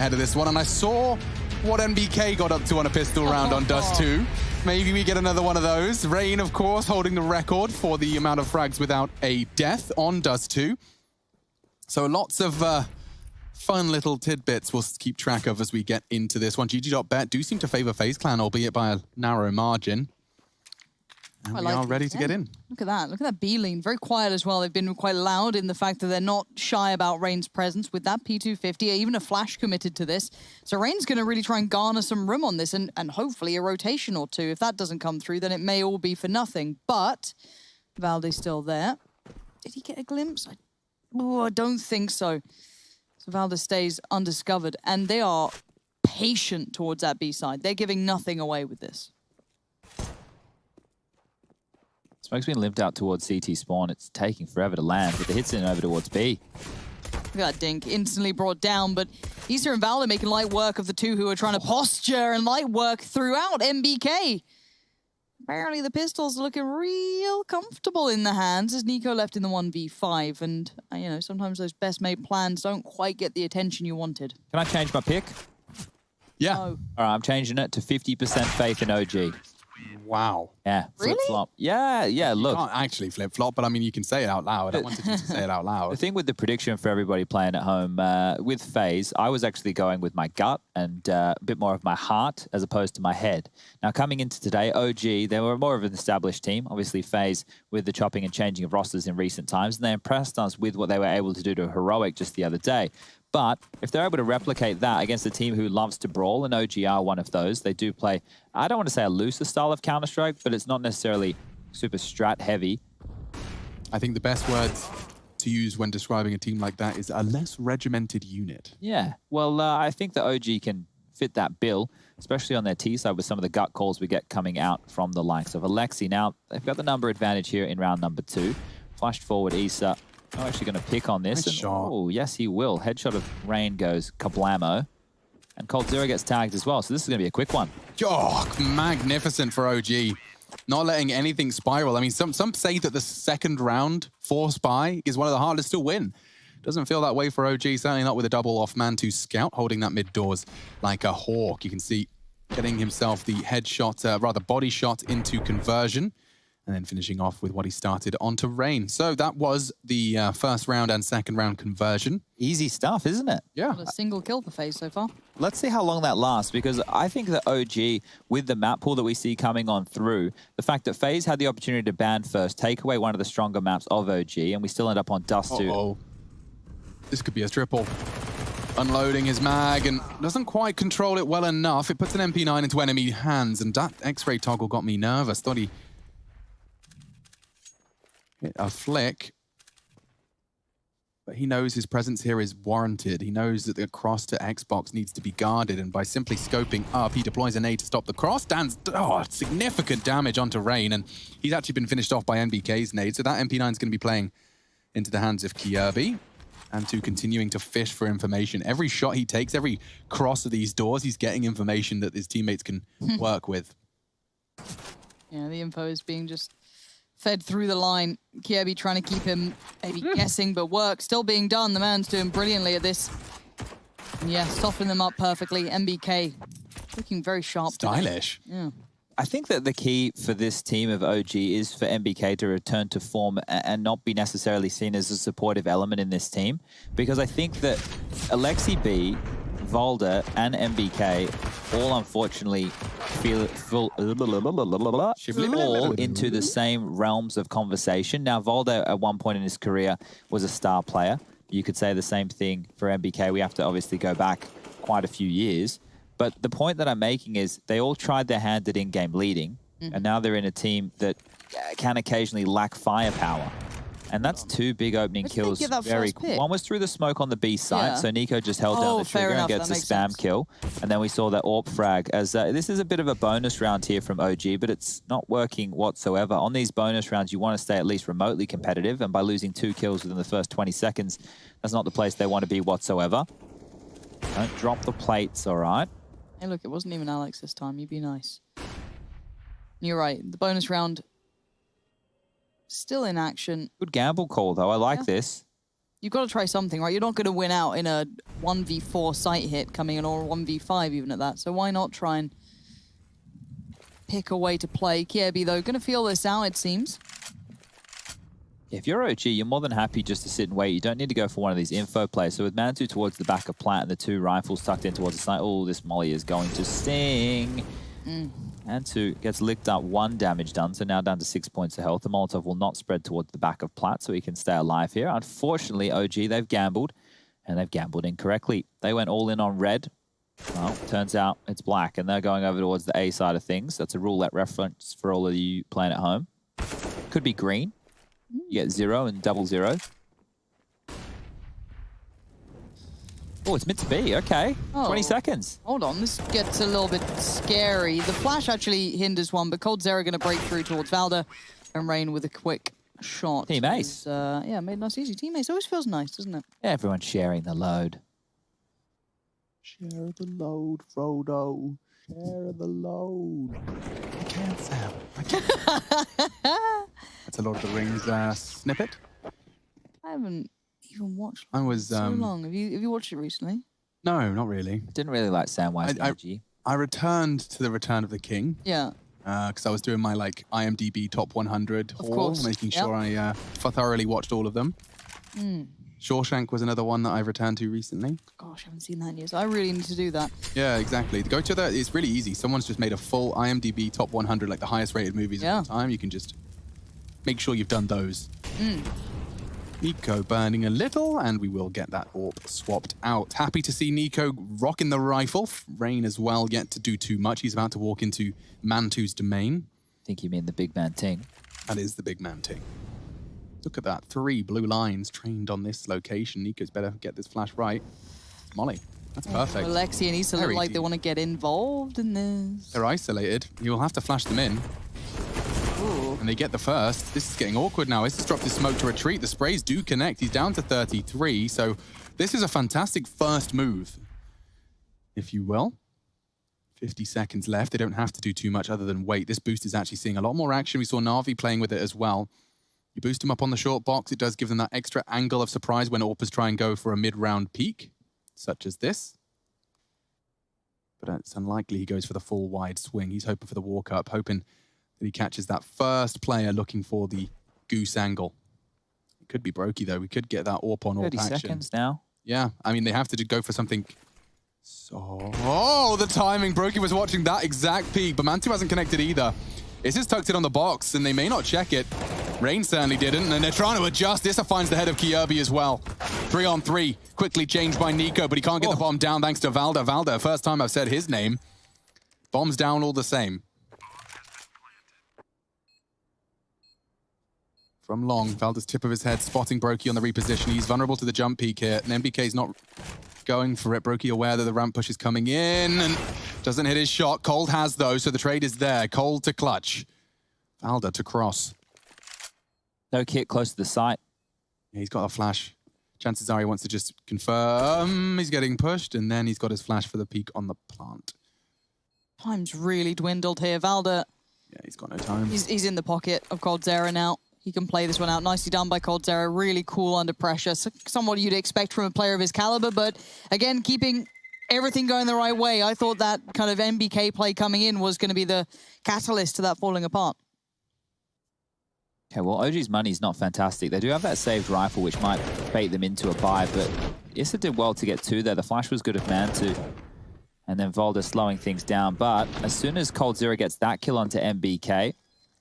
ahead of this one, and I saw what NBK got up to on a pistol round on Dust2. Maybe we get another one of those. Rain, of course, holding the record for the amount of frags without a death on Dust2. So lots of fun little tidbits we'll keep track of as we get into this one. GG.bet do seem to favor FaZe Clan, albeit by a narrow margin. And we are ready to get in. Look at that. Look at that B lean. Very quiet as well. They've been quite loud in the fact that they're not shy about Rain's presence with that P250, even a flash committed to this. So Rain's going to really try and garner some room on this and hopefully a rotation or two. If that doesn't come through, then it may all be for nothing. But Valde's still there. Did he get a glimpse? I don't think so. So Valde stays undiscovered, and they are patient towards that B side. They're giving nothing away with this. Smoke's been limped out towards CT spawn. It's taking forever to land, but the hit's in over towards B. Look at that dink, instantly brought down, but Issa and Valde making light work of the two who are trying to posture and light work throughout NBK. Apparently the pistols are looking real comfortable in the hands as Nico left in the 1v5, and you know, sometimes those best made plans don't quite get the attention you wanted. Can I change my pick? Yeah. Oh. All right, I'm changing it to 50% faith in OG. Wow. Yeah, Really? flip-flop. Yeah, look. You can't actually flip-flop, but I mean, you can say it out loud. I wanted you to say it out The loud. thing with the prediction for everybody playing at home, with FaZe, I was actually going with my gut and a bit more of my heart as opposed to my head. Now, coming into today, OG, they were more of an established team. Obviously, FaZe with the chopping and changing of rosters in recent times, and they impressed us with what they were able to do to Heroic just the other day. But if they're able to replicate that against a team who loves to brawl, and OG are one of those, they do play, I don't want to say a looser style of Counter-Strike, but it's not necessarily super strat heavy. I think the best words to use when describing a team like that is a less regimented unit. Yeah, well, I think that OG can fit that bill, especially on their T side with some of the gut calls we get coming out from the likes of Alexi. Now, they've got the number advantage here in round number 2. Flashed forward Issa. I'm actually going to pick on this. Nice shot. Oh, yes, he will. Headshot of Rain goes kablamo. And Cold Zero gets tagged as well, so this is going to be a quick one. Oh, magnificent for OG. Not letting anything spiral. I mean, some say that the second round for Spy is one of the hardest to win. Doesn't feel that way for OG, certainly not with a double off man to scout, holding that mid doors like a hawk. You can see getting himself the headshot, rather body shot into conversion. And then finishing off with what he started onto Rain. So that was the first round and second round conversion. Easy stuff, isn't it? Yeah. Not a single kill for FaZe so far. Let's see how long that lasts, because I think that OG, with the map pool that we see coming on through, the fact that FaZe had the opportunity to ban first, take away one of the stronger maps of OG, and we still end up on Dust2. Uh-oh. This could be a triple. Unloading his mag and doesn't quite control it well enough. It puts an MP9 into enemy hands, and that X-ray toggle got me nervous. Thought he hit a flick, but he knows his presence here is warranted. He knows that the cross to Xbox needs to be guarded, and by simply scoping up, he deploys an A to stop the cross. Dan's significant damage onto Rain, and he's actually been finished off by NBK's nade, so that MP9 is going to be playing into the hands of Kirby, and to continuing to fish for information. Every shot he takes, every cross of these doors, he's getting information that his teammates can work with. Yeah, the info is being just fed through the line. Kirby trying to keep him maybe guessing, but work still being done. The man's doing brilliantly at this. And yeah, soften them up perfectly. MBK looking very sharp. Stylish. Yeah. I think that the key for this team of OG is for MBK to return to form and not be necessarily seen as a supportive element in this team. Because I think that Alexi B, Valde, and MBK all unfortunately fall into the same realms of conversation. Now, Valde at one point in his career was a star player. You could say the same thing for MBK. We have to obviously go back quite a few years. But the point that I'm making is they all tried their hand at in-game leading, and now they're in a team that can occasionally lack firepower. And that's two big opening kills. One was through the smoke on the B site, so Nico just held down the trigger and gets a spam kill. And then we saw that AWP frag as this is a bit of a bonus round here from OG, but it's not working whatsoever. On these bonus rounds, you want to stay at least remotely competitive, and by losing 2 kills within the first 20 seconds, that's not the place they want to be whatsoever. Don't drop the plates, all right? Hey, look, it wasn't even Alex this time. You'd be nice. You're right. The bonus round still in action. Good gamble call, though. I like this. You've got to try something, right? You're not going to win out in a 1v4 site hit coming in, or 1v5 even at that. So why not try and pick a way to play? Kiebi, though, going to feel this out, it seems. If you're OG, you're more than happy just to sit and wait. You don't need to go for one of these info plays. So with Mantu towards the back of Plat and the 2 rifles tucked in towards the side, oh, this molly is going to sting. Mantu gets licked up, 1 damage done, so now down to 6 points of health. The Molotov will not spread towards the back of Plat, so he can stay alive here. Unfortunately, OG, they've gambled, and they've gambled incorrectly. They went all in on red. Well, turns out it's black, and they're going over towards the A side of things. That's a roulette reference for all of you playing at home. Could be green. You get 0 and 00. Oh, it's meant to be. Okay. Oh. 20 seconds. Hold on, this gets a little bit scary. The flash actually hinders one, but coldzera going to break through towards Valda, and Rain with a quick shot. Team ace. Yeah, made nice easy. Team ace always feels nice, doesn't it? Everyone's sharing the load. Share the load, Frodo. Share the load. I can't, Sam. I can't. That's a Lord of the Rings snippet. I haven't even watched I was so long. Have you watched it recently? No, not really. Didn't really like Samwise energy. I returned to the Return of the King. Yeah. Because I was doing my like IMDb top 100 haul, course. making sure I thoroughly watched all of them. Shawshank was another one that I've returned to recently. Gosh, I haven't seen that in years. I really need to do that. Yeah, exactly. Go to that. It's really easy. Someone's just made a full IMDb top 100, like the highest rated movies of all time. You can just make sure you've done those. Nico burning a little, and we will get that orb swapped out. Happy to see Nico rocking the rifle. Rain as well, yet to do too much. He's about to walk into Mantu's domain. I think you mean the big man ting. That is the big man ting. Look at that. 3 blue lines trained on this location. Nico's better get this flash right. Molly. That's perfect. Alexi and Issa look like they want to get involved in this. They're isolated. You'll have to flash them in. Ooh. And they get the first. This is getting awkward now. Issa's dropped his smoke to retreat. The sprays do connect. He's down to 33. So this is a fantastic first move, if you will. 50 seconds left. They don't have to do too much other than wait. This boost is actually seeing a lot more action. We saw Na'Vi playing with it as well. You boost him up on the short box. It does give them that extra angle of surprise when AWPers try and go for a mid-round peak, such as this. But it's unlikely he goes for the full wide swing. He's hoping for the walk up, hoping that he catches that first player looking for the goose angle. It could be Brokey, though. We could get that AWP on AWP 30 action. seconds now. Yeah, I mean, they have to go for something. So, oh, the timing. Brokey was watching that exact peak, but Mantu hasn't connected either. It's just tucked it on the box, and they may not check it. Rain certainly didn't, and they're trying to adjust. Issa finds the head of Kierby as well. 3 on 3, quickly changed by Nico, but he can't get the bomb down thanks to Valda. Valda, first time I've said his name. Bombs down all the same. From long, Valda's tip of his head, spotting Brokey on the reposition. He's vulnerable to the jump peak here, and MBK's not going for it. Brokey aware that the ramp push is coming in, and doesn't hit his shot. Cold has, though, so the trade is there. Cold to clutch. Valda to cross. No kit close to the site. Yeah, he's got a flash. Chances are he wants to just confirm he's getting pushed, and then he's got his flash for the peak on the plant. Time's really dwindled here. Valda. Yeah, he's got no time. He's in the pocket of coldzera now. He can play this one out. Nicely done by coldzera. Really cool under pressure. So, somewhat you'd expect from a player of his caliber, but again, keeping everything going the right way. I thought that kind of MBK play coming in was going to be the catalyst to that falling apart. Okay, well, OG's money is not fantastic. They do have that saved rifle, which might bait them into a buy, but Issa did well to get 2 there. The flash was good of Mantu. And then Volda slowing things down. But as soon as coldzera gets that kill onto MBK,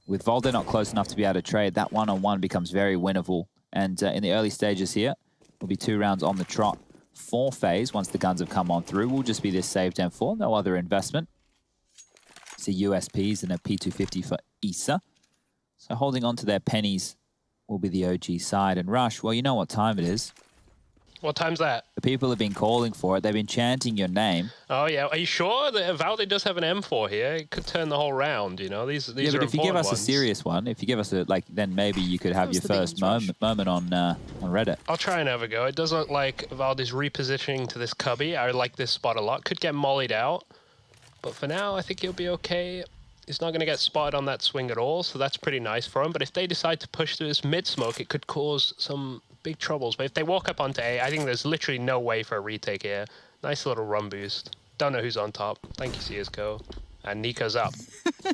with Volda not close enough to be able to trade, that one-on-one becomes very winnable. And in the early stages here, will be 2 rounds on the trot for Faze. Once the guns have come on through, will just be this saved M4, no other investment. See USPs and a P250 for Issa. So holding on to their pennies will be the OG side. And Rush, well, you know what time it is. What time's that? The people have been calling for it. They've been chanting your name. Oh, yeah. Are you sure that Valde does have an M4 here? It could turn the whole round, you know? These yeah, are but if you give us ones. a serious one, if you give us a, like, then maybe you could have your first moment on Reddit. I'll try and have a go. It does look like Valde's repositioning to this cubby. I like this spot a lot. Could get mollied out. But for now, I think he'll be okay. He's not going to get spotted on that swing at all, so that's pretty nice for him. But if they decide to push through this mid-smoke, it could cause some big troubles. But if they walk up onto A, I think there's literally no way for a retake here. Nice little run boost. Don't know who's on top. Thank you, CSGO. And Nico's up.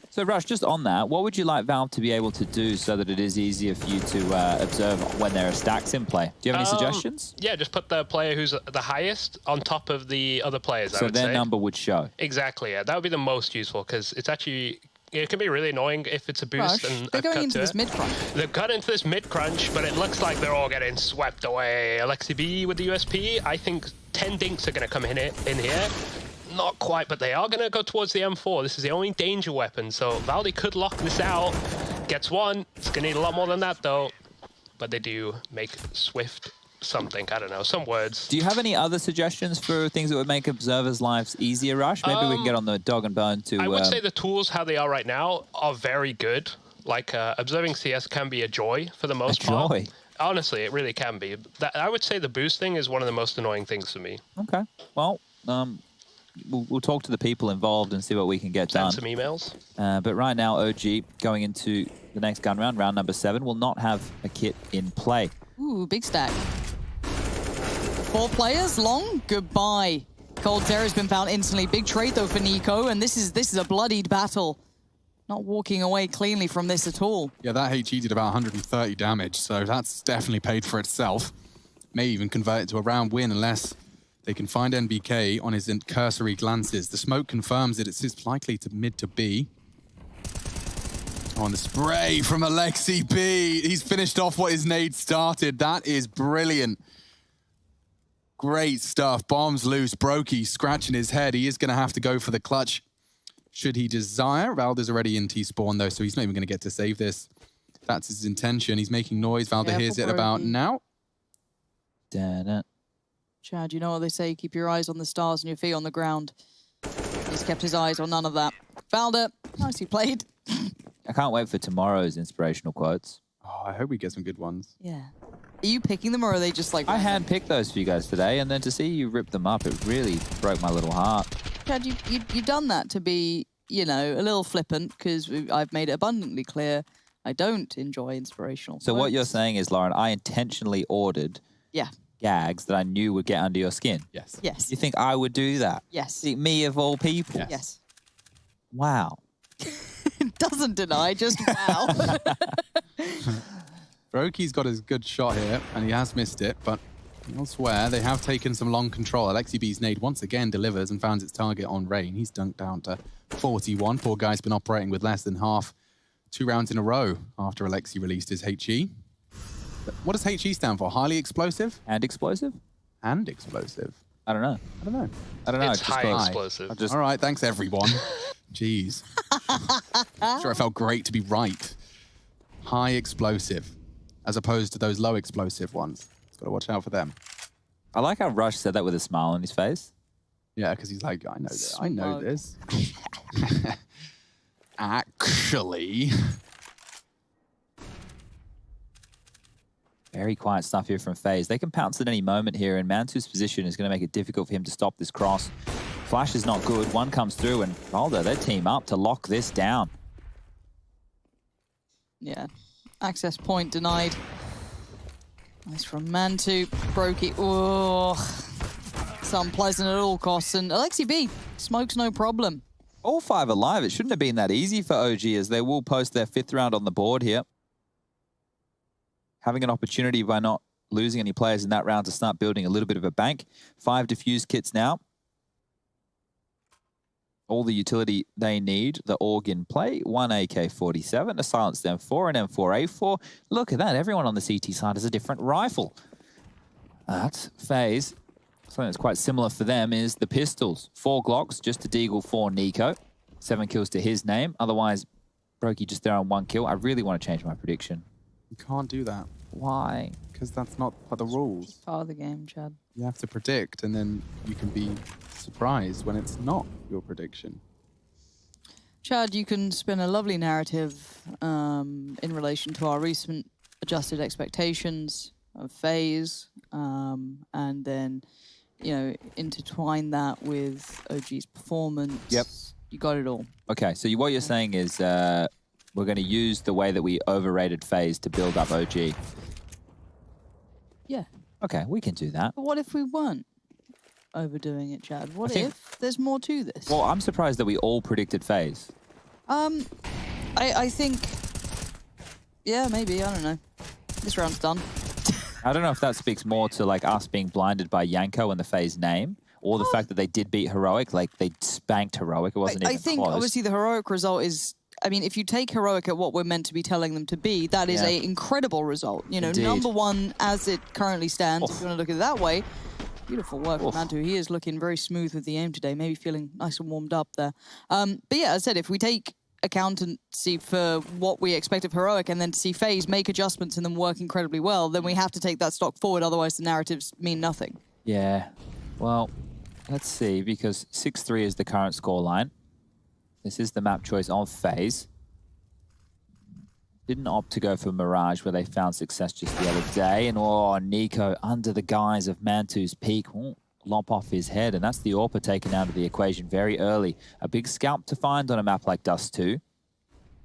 So, Rush, just on that, what would you like Valve to be able to do so that it is easier for you to observe when there are stacks in play? Do you have any suggestions? Yeah, just put the player who's the highest on top of the other players, I So would their say. number would show. Exactly, yeah. That would be the most useful, because it's actually... It can be really annoying if it's a boost Rush, and they're a going cut into to this it. mid-crunch. They've got into this mid-crunch, but it looks like they're all getting swept away. Alexi B with the USP. I think 10 dinks are going to come in here. Not quite, but they are going to go towards the M4. This is the only danger weapon, so Valdi could lock this out. Gets one. It's going to need a lot more than that, though. But they do make Swift something. I don't know, some words. Do you have any other suggestions for things that would make observers' lives easier, Rush? Maybe we can get on the dog and bone to... I would say the tools, how they are right now, are very good. Like, observing CS can be a joy for the most part. joy? Honestly, it really can be. I would say the boost thing is one of the most annoying things for me. Okay. Well, we'll talk to the people involved and see what we can get done. Send some emails. But right now, OG, going into the next gun round, round number 7, will not have a kit in play. Ooh, big stack. 4 players, long, goodbye. Cold Terror's been found instantly. Big trade, though, for Nico, and this is a bloodied battle. Not walking away cleanly from this at all. Yeah, that HE did about 130 damage, so that's definitely paid for itself. May even convert it to a round win unless they can find NBK on his cursory glances. The smoke confirms that it's likely to mid to B. On the spray from Alexi B. He's finished off what his nade started. That is brilliant. Great stuff. Bombs loose. Brokey scratching his head. He is going to have to go for the clutch should he desire. Valda's already in T-spawn, though, so he's not even going to get to save this. That's his intention. He's making noise. Valda hears it about now. Chad, you know what they say? Keep your eyes on the stars and your feet on the ground. He's kept his eyes on none of that. Valda, nicely played. I can't wait for tomorrow's inspirational quotes. Oh, I hope we get some good ones. Yeah. Are you picking them or are they just like... I handpicked those for you guys today, and then to see you rip them up, it really broke my little heart. Chad, you've done that to be, you know, a little flippant, because I've made it abundantly clear I don't enjoy inspirational So quotes. what you're saying is, Lauren, I intentionally ordered gags that I knew would get under your skin. Yes. Yes. You think I would do that? Yes. Me of all people? Yes. Yes. Wow. Doesn't deny, just wow. Brokey's got his good shot here, and he has missed it, but elsewhere, they have taken some long control. Alexi B's nade once again delivers and finds its target on Rain. He's dunked down to 41. Poor guy's been operating with less than half 2 rounds in a row after Alexi released his HE. But what does HE stand for? Highly explosive? And explosive? And explosive. I don't know. I don't know. I don't know. It's high called- explosive. I just All right, thanks everyone. Jeez. Sure, it felt great to be right. High explosive, as opposed to those low explosive ones. Got to watch out for them. I like how Rush said that with a smile on his face. Yeah, because he's like, I know this. I know Smug. this. Actually. Very quiet stuff here from Faze. They can pounce at any moment here, and Mantu's position is going to make it difficult for him to stop this cross. Flash is not good. One comes through, and Valda, they team up to lock this down. Yeah. Access point denied. Nice from Mantu. Brokey. Oh. It's unpleasant at all costs. And Alexi B, smoke's no problem. All 5 alive. It shouldn't have been that easy for OG, as they will post their 5th round on the board here. Having an opportunity by not losing any players in that round to start building a little bit of a bank. 5 defused kits now. All the utility they need, the AUG in play, 1 AK-47, a silenced M4, an M4A4. Look at that, everyone on the CT side has a different rifle. That's Faze. Something that's quite similar for them is the pistols. 4 Glocks, just a Deagle for Nico. 7 kills to his name. Otherwise, Brokey just there on 1 kill. I really want to change my prediction. You can't do that. Why? Because that's not part of the rules. Part of the game, Chad. You have to predict, and then you can be surprised when it's not your prediction. Chad, you can spin a lovely narrative in relation to our recent adjusted expectations of Faze, and then, you know, intertwine that with OG's performance. Yep. You got it all. Okay, so what you're saying is we're going to use the way that we overrated Faze to build up OG. Yeah. Okay, we can do that. But what if we weren't overdoing it, Chad? What if there's more to this? Well, I'm surprised that we all predicted Faze. I think... Yeah, maybe. I don't know. This round's done. I don't know if that speaks more to like us being blinded by Yanko and the Faze name, or the fact that they did beat Heroic, like they spanked Heroic. It wasn't even I think, close. obviously, the Heroic result is... I mean, if you take Heroic at what we're meant to be telling them to be, that is an incredible result. You know, Indeed. #1 as it currently stands, if you want to look at it that way. Beautiful work from Mantu. He is looking very smooth with the aim today, maybe feeling nice and warmed up there. But yeah, as I said, if we take accountancy for what we expect of Heroic and then to see Faze make adjustments and them work incredibly well, then we have to take that stock forward, otherwise the narratives mean nothing. Yeah. Well, let's see, because 6-3 is the current scoreline. This is the map choice of Faze. Didn't opt to go for Mirage, where they found success just the other day. And Nico, under the guise of Mantu's peak, lop off his head. And that's the AWPer taken out of the equation very early. A big scalp to find on a map like Dust2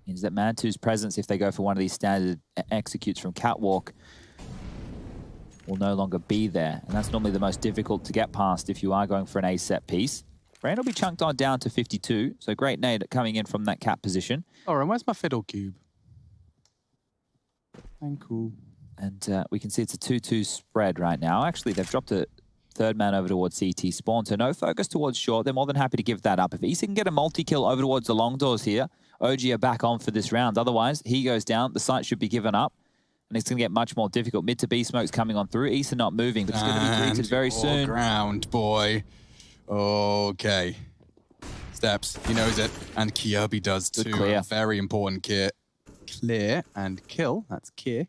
means that Mantu's presence, if they go for one of these standard executes from Catwalk, will no longer be there. And that's normally the most difficult to get past if you are going for an A set piece. Rain will be chunked on down to 52, so great nade coming in from that cap position. Oh, and where's my fiddle cube? Thank you. And we can see it's a 2-2 spread right now. Actually, they've dropped a third man over towards CT spawn, so no focus towards short. They're more than happy to give that up. If Issa can get a multi-kill over towards the long doors here, OG are back on for this round. Otherwise, he goes down. The site should be given up. And it's going to get much more difficult. Mid to B smoke's coming on through. Issa not moving, but it's going to be greeted very soon. Ground, boy. Okay. Steps, he knows it. And Kirby does too. Good clear. Very important clear and kill. That's Kier.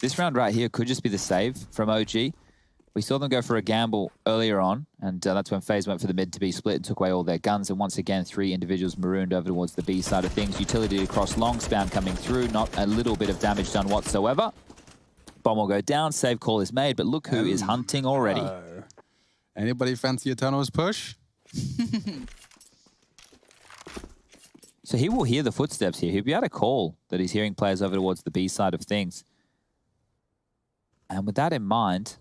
This round right here could just be the save from OG. We saw them go for a gamble earlier on, and that's when Faze went for the mid to B split and took away all their guns. And once again, 3 individuals marooned over towards the B side of things. Utility across long, spam coming through, not a little bit of damage done whatsoever. Bomb will go down, save call is made, but look who is hunting already. Anybody fancy a tunnels push? So he will hear the footsteps here. He'll be able to call that he's hearing players over towards the B side of things. And with that in mind,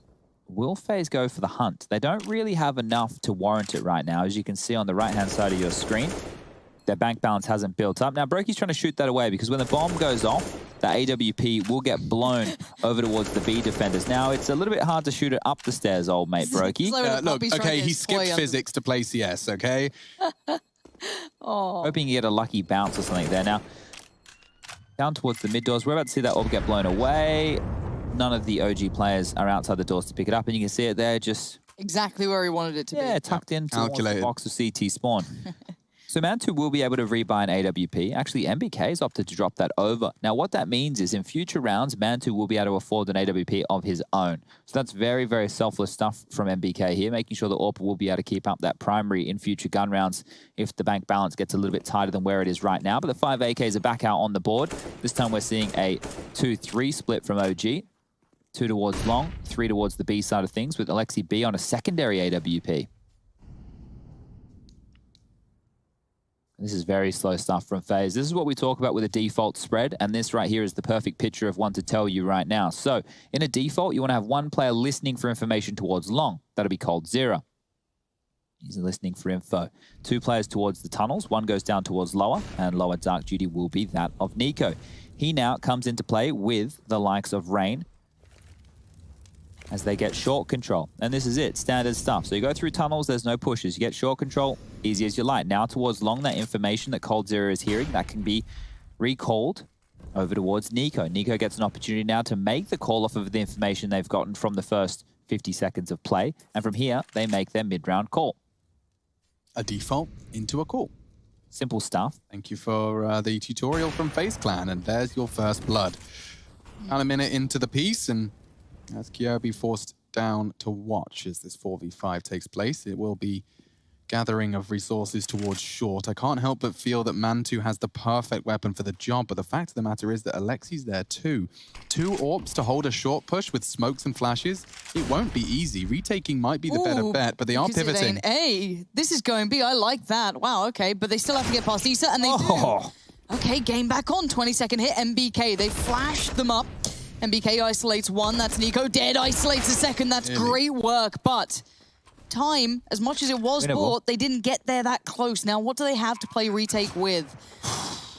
will Faze go for the hunt? They don't really have enough to warrant it right now. As you can see on the right-hand side of your screen, their bank balance hasn't built up. Now, Brokey's trying to shoot that away because when the bomb goes off, the AWP will get blown over towards the B defenders. Now, it's a little bit hard to shoot it up the stairs, old mate Brokey. Look, okay, he skipped physics to play CS, okay? Hoping you get a lucky bounce or something there. Now, down towards the mid doors, we're about to see that orb get blown away. None of the OG players are outside the doors to pick it up, and you can see it there just... Exactly where he wanted it to be. Yeah, tucked into the box of CT spawn. So Mantu will be able to rebuy an AWP. Actually, MBK has opted to drop that over. Now, what that means is in future rounds, Mantu will be able to afford an AWP of his own. So that's very, very selfless stuff from MBK here, making sure that AWPer will be able to keep up that primary in future gun rounds if the bank balance gets a little bit tighter than where it is right now. But the 5 AKs are back out on the board. This time we're seeing a 2-3 split from OG. 2 towards long, 3 towards the B side of things, with Alexi B on a secondary AWP. This is very slow stuff from Faze. This is what we talk about with a default spread, and this right here is the perfect picture of one to tell you right now. So, in a default, you want to have one player listening for information towards long. That'll be called 0. He's listening for info. 2 players towards the tunnels. 1 goes down towards lower, and lower dark duty will be that of Nico. He now comes into play with the likes of Rain, as they get short control. And this is it, standard stuff. So you go through tunnels, there's no pushes. You get short control, easy as you like. Now towards long, that information that Cold Zero is hearing, that can be recalled over towards Nico. Nico gets an opportunity now to make the call off of the information they've gotten from the first 50 seconds of play. And from here, they make their mid-round call. A default into a call. Simple stuff. Thank you for the tutorial from Faze Clan, and there's your first blood. About a minute into the piece, and as Kirby forced down to watch as this 4v5 takes place, it will be gathering of resources towards short. I can't help but feel that Mantu has the perfect weapon for the job, but the fact of the matter is that Alexi's there too. 2 AWPs to hold a short push with smokes and flashes. It won't be easy. Retaking might be the better bet, but they are pivoting. A, this is going B. I like that. Wow, okay, but they still have to get past Issa, and they do. Okay, game back on. 20-second hit. MBK, they flashed them up. MBK isolates one. That's Nico. Dead isolates a second. That's great work. But time, as much as it was bought, they didn't get there that close. Now, what do they have to play retake with?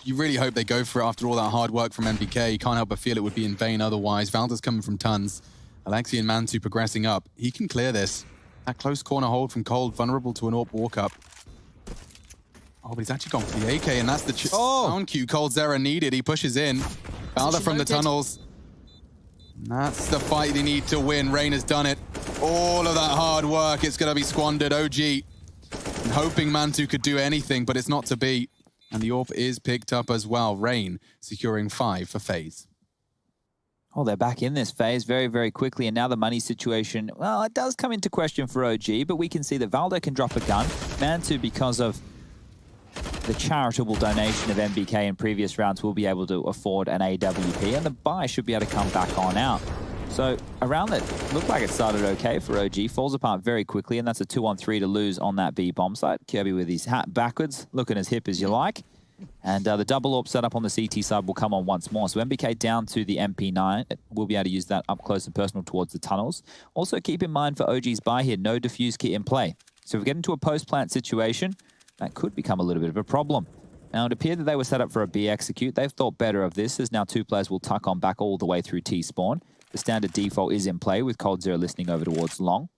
You really hope they go for it after all that hard work from MBK. You can't help but feel it would be in vain otherwise. Valda's coming from tons. Alexi and Mantu progressing up. He can clear this. That close corner hold from Cold, vulnerable to an AWP walk-up. Oh, but he's actually gone for the AK, and that's the sound cue coldzera needed. He pushes in. Valda from the tunnels. That's the fight they need to win. Rain has done it. All of that hard work, it's going to be squandered. OG and hoping Mantu could do anything, but it's not to be. And the AWP is picked up as well. Rain securing 5 for FaZe. Oh, they're back in this phase very, very quickly. And now the money situation, well, it does come into question for OG, but we can see that Valdo can drop a gun. Mantu, because of the charitable donation of MBK in previous rounds, will be able to afford an AWP, and the buy should be able to come back on out. So a round that looked like it started okay for OG falls apart very quickly, and that's a 2-on-3 to lose on that B bomb site. Kirby with his hat backwards, looking as hip as you like. And the double AWP setup on the CT side will come on once more. So MBK down to the MP9. We'll be able to use that up close and personal towards the tunnels. Also keep in mind for OG's buy here, no defuse kit in play. So if we get into a post-plant situation, that could become a little bit of a problem. Now, it appeared that they were set up for a B execute. They've thought better of this, as now 2 players will tuck on back all the way through T-spawn. The standard default is in play with coldzera listening over towards long.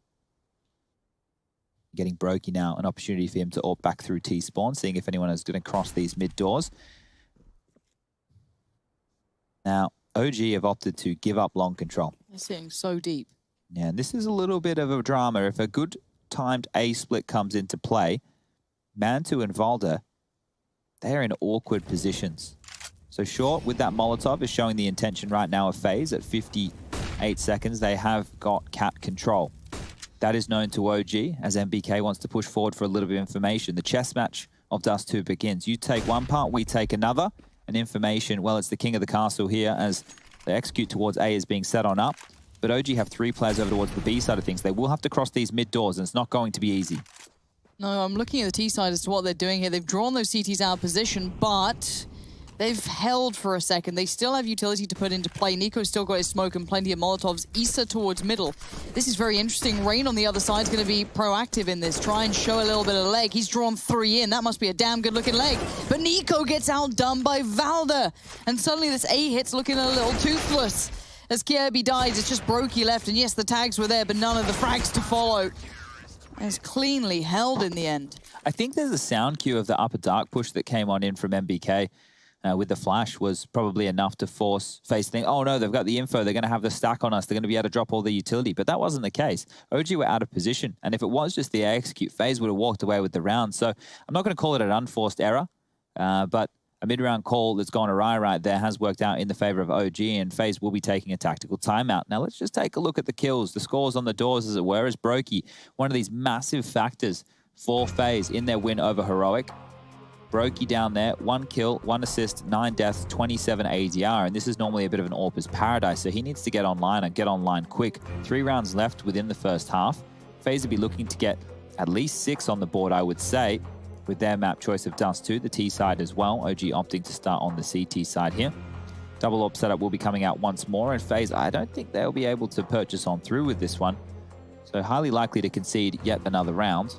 Getting Brokey now, an opportunity for him to AWP back through T-spawn, seeing if anyone is going to cross these mid doors. Now, OG have opted to give up long control. They're sitting so deep. Yeah, and this is a little bit of a drama. If a good timed A split comes into play, Mantu and Valda, they are in awkward positions. So Short with that Molotov is showing the intention right now of FaZe. At 58 seconds, they have got cat control. That is known to OG, as MBK wants to push forward for a little bit of information. The chess match of Dust2 begins. You take one part, we take another. And information, well, it's the king of the castle here as they execute towards A is being set on up. But OG have 3 players over towards the B side of things. They will have to cross these mid doors, and it's not going to be easy. No, I'm looking at the T side as to what they're doing here. They've drawn those CTs out of position, but they've held for a second. They still have utility to put into play. Nico's still got his smoke and plenty of Molotovs. Issa towards middle. This is very interesting. Rain on the other side is going to be proactive in this. Try and show a little bit of leg. He's drawn 3 in. That must be a damn good looking leg. But Nico gets outdone by Valda. And suddenly this A hit's looking a little toothless. As Kirby dies, it's just Brokey left. And yes, the tags were there, but none of the frags to follow. And it's cleanly held in the end. I think there's a sound cue of the upper dark push that came on in from MBK. With the flash was probably enough to force FaZe to think, oh no, they've got the info, they're going to have the stack on us, they're going to be able to drop all the utility. But that wasn't the case. OG were out of position, and if it was just the A execute, FaZe would have walked away with the round. So I'm not going to call it an unforced error, but a mid-round call that's gone awry right there has worked out in the favor of OG, and FaZe will be taking a tactical timeout. Now let's just take a look at the kills, the scores on the doors as it were, as Brokey, one of these massive factors for FaZe in their win over Heroic. Brokey down there, 1 kill, 1 assist, 9 deaths, 27 ADR, and this is normally a bit of an AWPer's paradise, so he needs to get online and get online quick. 3 rounds left within the first half. FaZe will be looking to get at least 6 on the board, I would say, with their map choice of Dust2, the T side as well. OG opting to start on the CT side here. Double AWP setup will be coming out once more, and FaZe, I don't think they'll be able to purchase on through with this one, so highly likely to concede yet another round.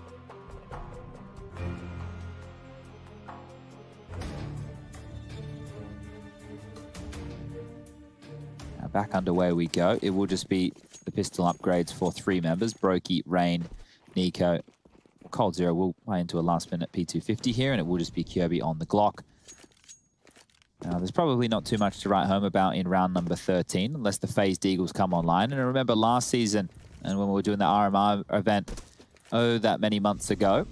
Back underway we go. It will just be the pistol upgrades for 3 members. Brokey, Rain, Nico. coldzera will play into a last-minute P250 here, and it will just be Kirby on the Glock. There's probably not too much to write home about in round number 13, unless the FaZe Deagles come online. And I remember last season, and when we were doing the RMR event, that many months ago,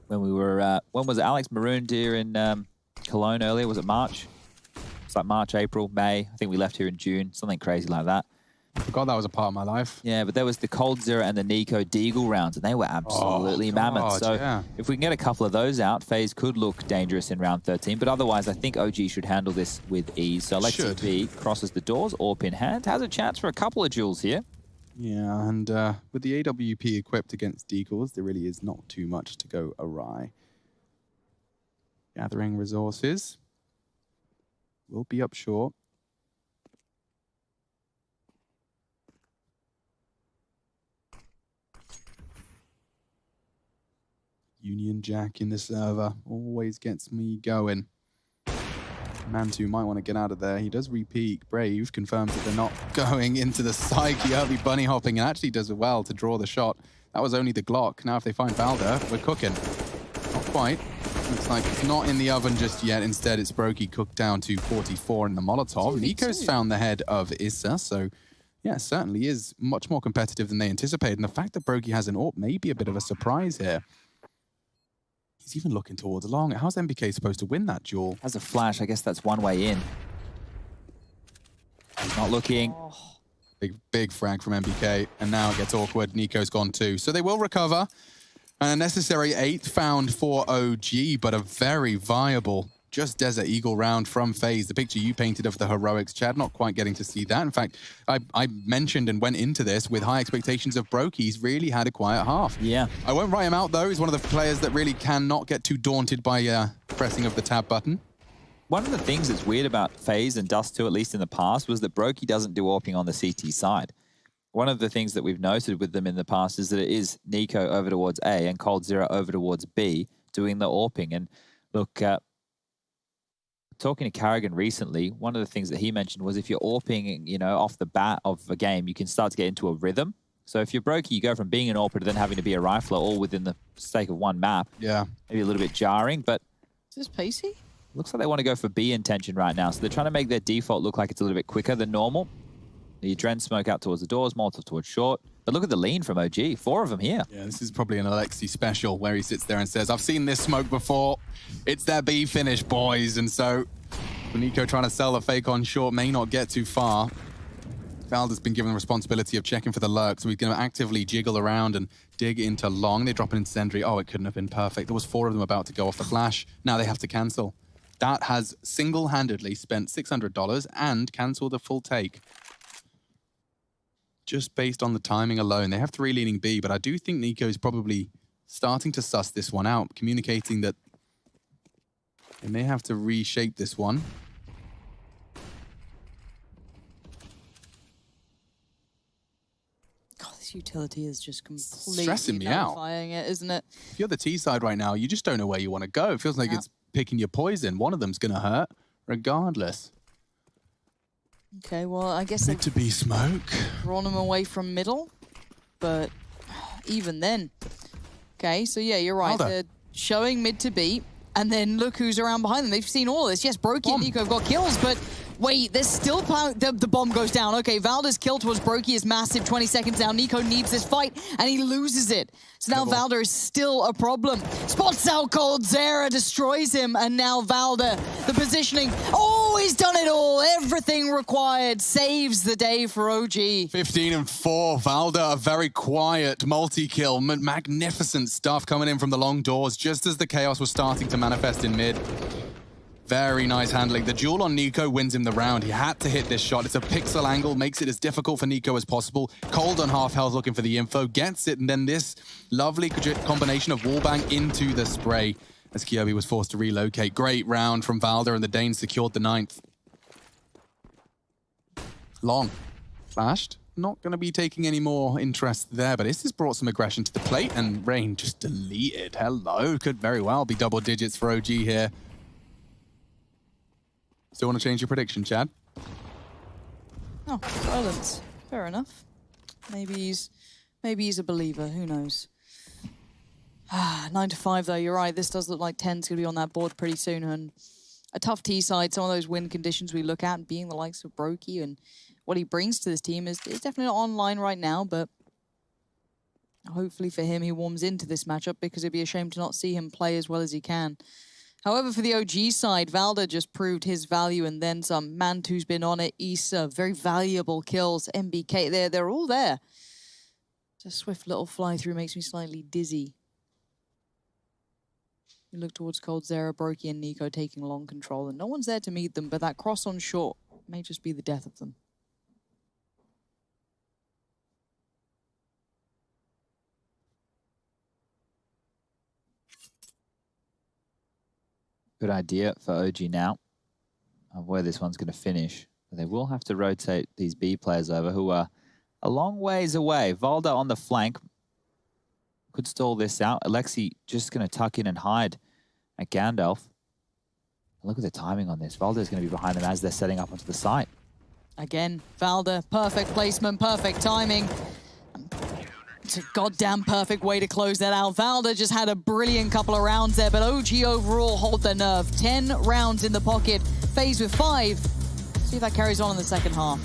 when we were, when was it? Alex marooned here in Cologne earlier? Was it March? It's like March, April, May. I think we left here in June, something crazy like that. I forgot that was a part of my life. Yeah, but there was the coldzera and the Nico Deagle rounds, and they were absolutely mammoth. So if we can get a couple of those out, FaZe could look dangerous in round 13. But otherwise, I think OG should handle this with ease. So Alexi B crosses the doors, AWP in hand, has a chance for a couple of duels here. Yeah, and with the AWP equipped against Deagles, there really is not too much to go awry. Gathering resources. Will be up short. Union Jack in the server always gets me going. Mantu might want to get out of there. He does re-peek. Brave confirms that they're not going into the psyche. Early bunny hopping and actually does well to draw the shot. That was only the Glock. Now if they find Valder, we're cooking. Not quite. Looks like it's not in the oven just yet. Instead, it's Brokey cooked down to 44 in the Molotov. Nico's found the head of Issa, so yeah, certainly is much more competitive than they anticipated. And the fact that Brokey has an AWP may be a bit of a surprise here. He's even looking towards long. How's MBK supposed to win that duel? Has a flash. I guess that's one way in. He's not looking. Oh. Big frag from MBK. And now it gets awkward. Nico's gone too. So they will recover. And a necessary 8th found for OG, but a very viable just Desert Eagle round from Faze. The picture you painted of the heroics, Chad, not quite getting to see that. In fact, I mentioned and went into this with high expectations of Brokey. He's really had a quiet half. Yeah. I won't write him out, though. He's one of the players that really cannot get too daunted by pressing of the tab button. One of the things that's weird about Faze and Dust2, at least in the past, was that Brokey doesn't do AWPing on the CT side. One of the things that we've noted with them in the past is that it is Nico over towards A and Cold Zero over towards B doing the AWPing. And look, talking to Carrigan recently, one of the things that he mentioned was if you're AWPing, you know, off the bat of a game, you can start to get into a rhythm. So if you're Brokey, you go from being an AWPer to then having to be a rifler all within the sake of one map. Yeah. Maybe a little bit jarring, but... Is this pacey? Looks like they want to go for B intention right now. So they're trying to make their default look like it's a little bit quicker than normal. The Adren smoke out towards the doors, Molotov towards short. But look at the lean from OG. 4 of them here. Yeah, this is probably an Alexi special where he sits there and says, I've seen this smoke before. It's their B finish, boys. And so Nico trying to sell the fake on short may not get too far. Valder's been given the responsibility of checking for the lurk, so he's going to actively jiggle around and dig into long. They drop an incendiary. Oh, it couldn't have been perfect. There was 4 of them about to go off the flash. Now they have to cancel. That has single-handedly spent $600 and cancelled a full take. Just based on the timing alone. They have 3 leaning B, but I do think Nico's probably starting to suss this one out, communicating that they may have to reshape this one. God, this utility is just completely stressing me out. nullifying it, isn't it? If you're the T side right now, you just don't know where you want to go. It feels like it's picking your poison. One of them's going to hurt, regardless. Okay, well, I guess Meant to be smoke. drawn him away from middle, but even then. Okay, so yeah, you're right. Valder. They're showing mid to B, and then look who's around behind them. They've seen all this. Yes, Brokey and Nico have got kills, but wait, there's still the bomb goes down. Okay, Valder's kill towards Brokey is massive. 20 seconds down. Nico needs this fight, and he loses it. So now Valder is still a problem. Spots out Cold Zera, destroys him, and now Valder, the positioning. Oh, he's done it all. Everything required. Saves the day for OG. 15 and 4. Valder, a very quiet multi-kill. Magnificent stuff coming in from the long doors, just as the chaos was starting to manifest in mid. Very nice handling. The duel on Nico wins him the round. He had to hit this shot. It's a pixel angle, makes it as difficult for Nico as possible. Cold on half health looking for the info, gets it, and then this lovely combination of wallbang into the spray as Kyobi was forced to relocate. Great round from Valder, and the Danes secured the 9th. Long. Flashed. Not going to be taking any more interest there, but this has brought some aggression to the plate, and Rain just deleted. Hello. Could very well be double digits for OG here. Still want to change your prediction, Chad? Oh, silence. Fair enough. Maybe he's a believer. Who knows? 9 to 5 though. You're right. This does look like 10's gonna be on that board pretty soon, and a tough T side. Some of those win conditions we look at, being the likes of Brokey and what he brings to this team is definitely not online right now. But hopefully for him, he warms into this matchup because it'd be a shame to not see him play as well as he can. However, for the OG side, Valder just proved his value and then some. Mantu's been on it. Issa, very valuable kills. MBK, they're all there. It's a swift little fly through, makes me slightly dizzy. You look towards Cold Zera, Brokey, and Nico taking long control, and no one's there to meet them, but that cross on short may just be the death of them. good idea for OG now of where this one's going to finish. But they will have to rotate these B players over who are a long ways away. Valda on the flank could stall this out. Alexi just going to tuck in and hide at Gandalf. Look at the timing on this. Valda's going to be behind them as they're setting up onto the site. Again, Valda, perfect placement, perfect timing. It's a goddamn perfect way to close that out. Valda just had a brilliant couple of rounds there, but OG overall hold their nerve. 10 rounds in the pocket. Faze with 5. See if that carries on in the second half.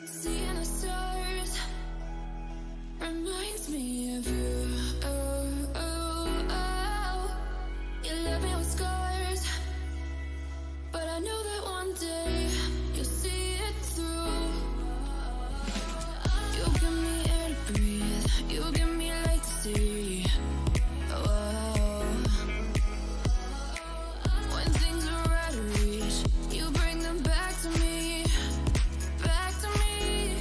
Seeing the stars reminds me of you. Oh, oh, oh. You left me with scars, but I know that one day you'll see it through. You give me air to breathe, you give me light to see. Oh, when things are out of reach, you bring them back to me. Back to me.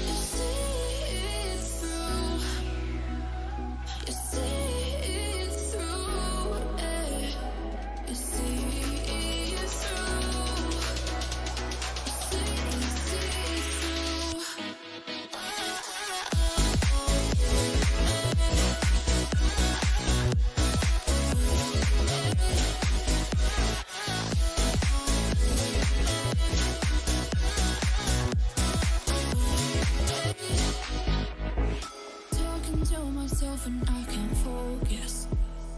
You see it through. You see it through. You see it through. You see it through. Talking to myself and I can't focus.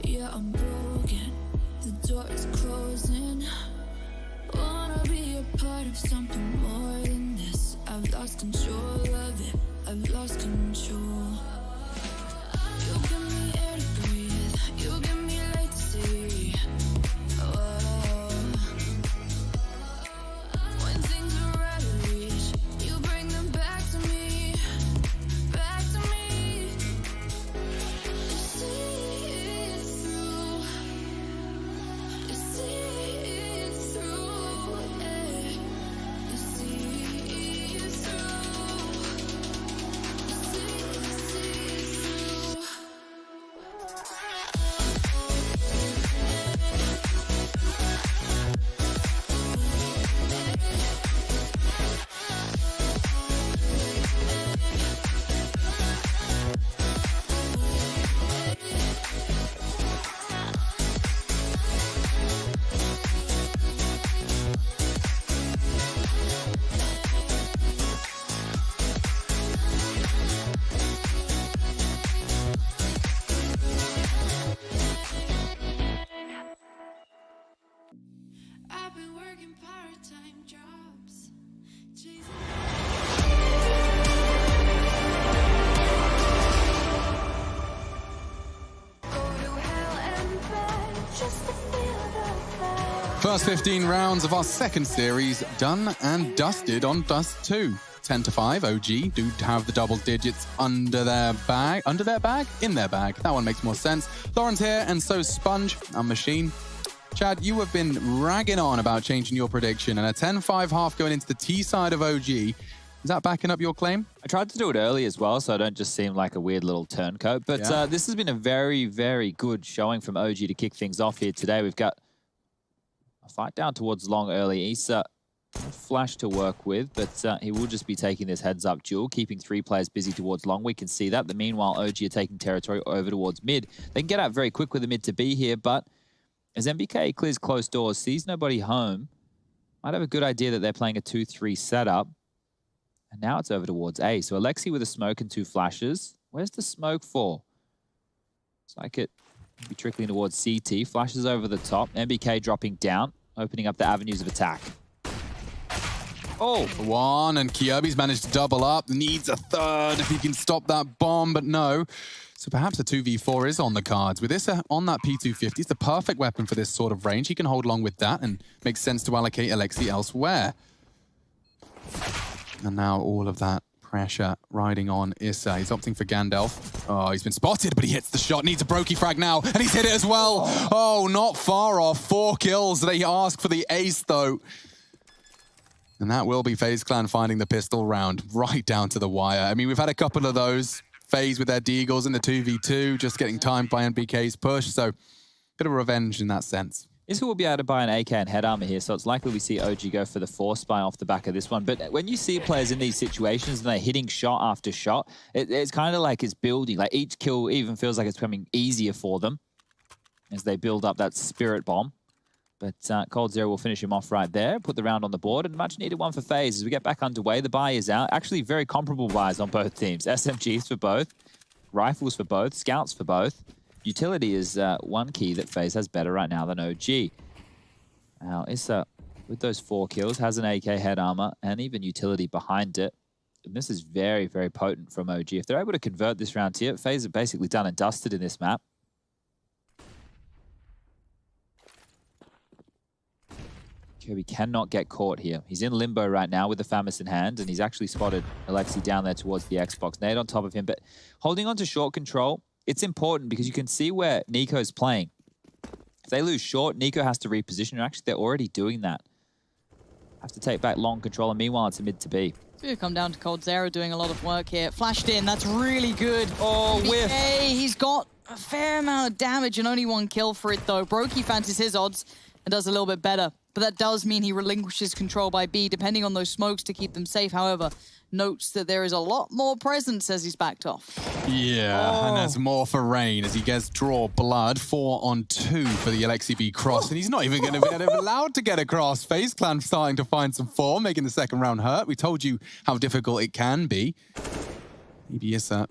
Yeah, I'm broken. The door is closing. Wanna be a part of something more than this. I've lost control of it. I've lost control. You give me air to breathe. You give me light to see. Oh, when things are out of reach, you bring them back to me. Back to me. You see it through. You see it through. You see it through. You see it through. I've been working part-time jobs, chasing. Go to hell and back just to feel the fire. First 15 rounds of our second series done and dusted on Dust2. 10-5, OG do have the double digits under their bag. Under their bag? In their bag. That one makes more sense. Lauren's here, and so Sponge and Machine. Chad, you have been ragging on about changing your prediction, and a 10-5 half going into the T side of OG. Is that backing up your claim? I tried to do it early as well, so I don't just seem like a weird little turncoat. But Yeah. this has been a very, very good showing from OG to kick things off here today. We've got a fight down towards long early. Issa, flash to work with, but he will just be taking this heads-up duel, keeping 3 players busy towards long. We can see that. But meanwhile, OG are taking territory over towards mid. They can get out very quick with the mid to B here, but as MBK clears close doors, sees nobody home, might have a good idea that they're playing a 2-3 setup. And now it's over towards A. So Alexi with a smoke and 2 flashes. Where's the smoke for? It's like it could be trickling towards CT. Flashes over the top. MBK dropping down, opening up the avenues of attack. Oh, One, and Kirby's managed to double up. Needs a third if he can stop that bomb, but no. So perhaps a 2v4 is on the cards. With this on that P250, it's the perfect weapon for this sort of range. He can hold along with that and makes sense to allocate Alexi elsewhere. And now all of that pressure riding on Issa. He's opting for Gandalf. Oh, he's been spotted, but he hits the shot. Needs a brokey frag now, and he's hit it as well. Oh, not far off. 4 kills. They ask for the ace, though. And that will be FaZe Clan finding the pistol round right down to the wire. I mean, we've had a couple of those. FaZe with their Deagles in the 2v2, just getting timed by NBK's push. So, bit of revenge in that sense. Issa will be able to buy an AK and head armor here, so it's likely we see OG go for the force buy off the back of this one. But when you see players in these situations and they're hitting shot after shot, it's kind of like it's building. Like each kill even feels like it's becoming easier for them as they build up that spirit bomb. But Cold Zero will finish him off right there, put the round on the board, and much needed one for FaZe. As we get back underway, the buy is out. Actually, very comparable buys on both teams. SMGs for both, rifles for both, scouts for both. Utility is one key that FaZe has better right now than OG. Now, Issa, with those 4 kills, has an AK head armor and even utility behind it. And this is very, very potent from OG. If they're able to convert this round here, FaZe are basically done and dusted in this map. Kirby cannot get caught here. He's in limbo right now with the FAMAS in hand, and he's actually spotted Alexi down there towards the Xbox. Nade on top of him, but holding on to short control, it's important because you can see where Nico's playing. If they lose short, Nico has to reposition. Actually, they're already doing that. Have to take back long control, and meanwhile, it's a mid to B. It's going to come down to Cold Zero doing a lot of work here. Flashed in, that's really good. Oh, whiff. He's got a fair amount of damage and only 1 kill for it, though. Brokey fancies his odds and does a little bit better. But that does mean he relinquishes control by B, depending on those smokes to keep them safe. However, notes that there is a lot more presence as he's backed off. Yeah, and there's more for Rain as he gets draw blood. 4 on 2 for the Alexi B cross, and he's not even going to be allowed to get across. FaZe Clan starting to find some form, making the second round hurt. We told you how difficult it can be. Maybe Issa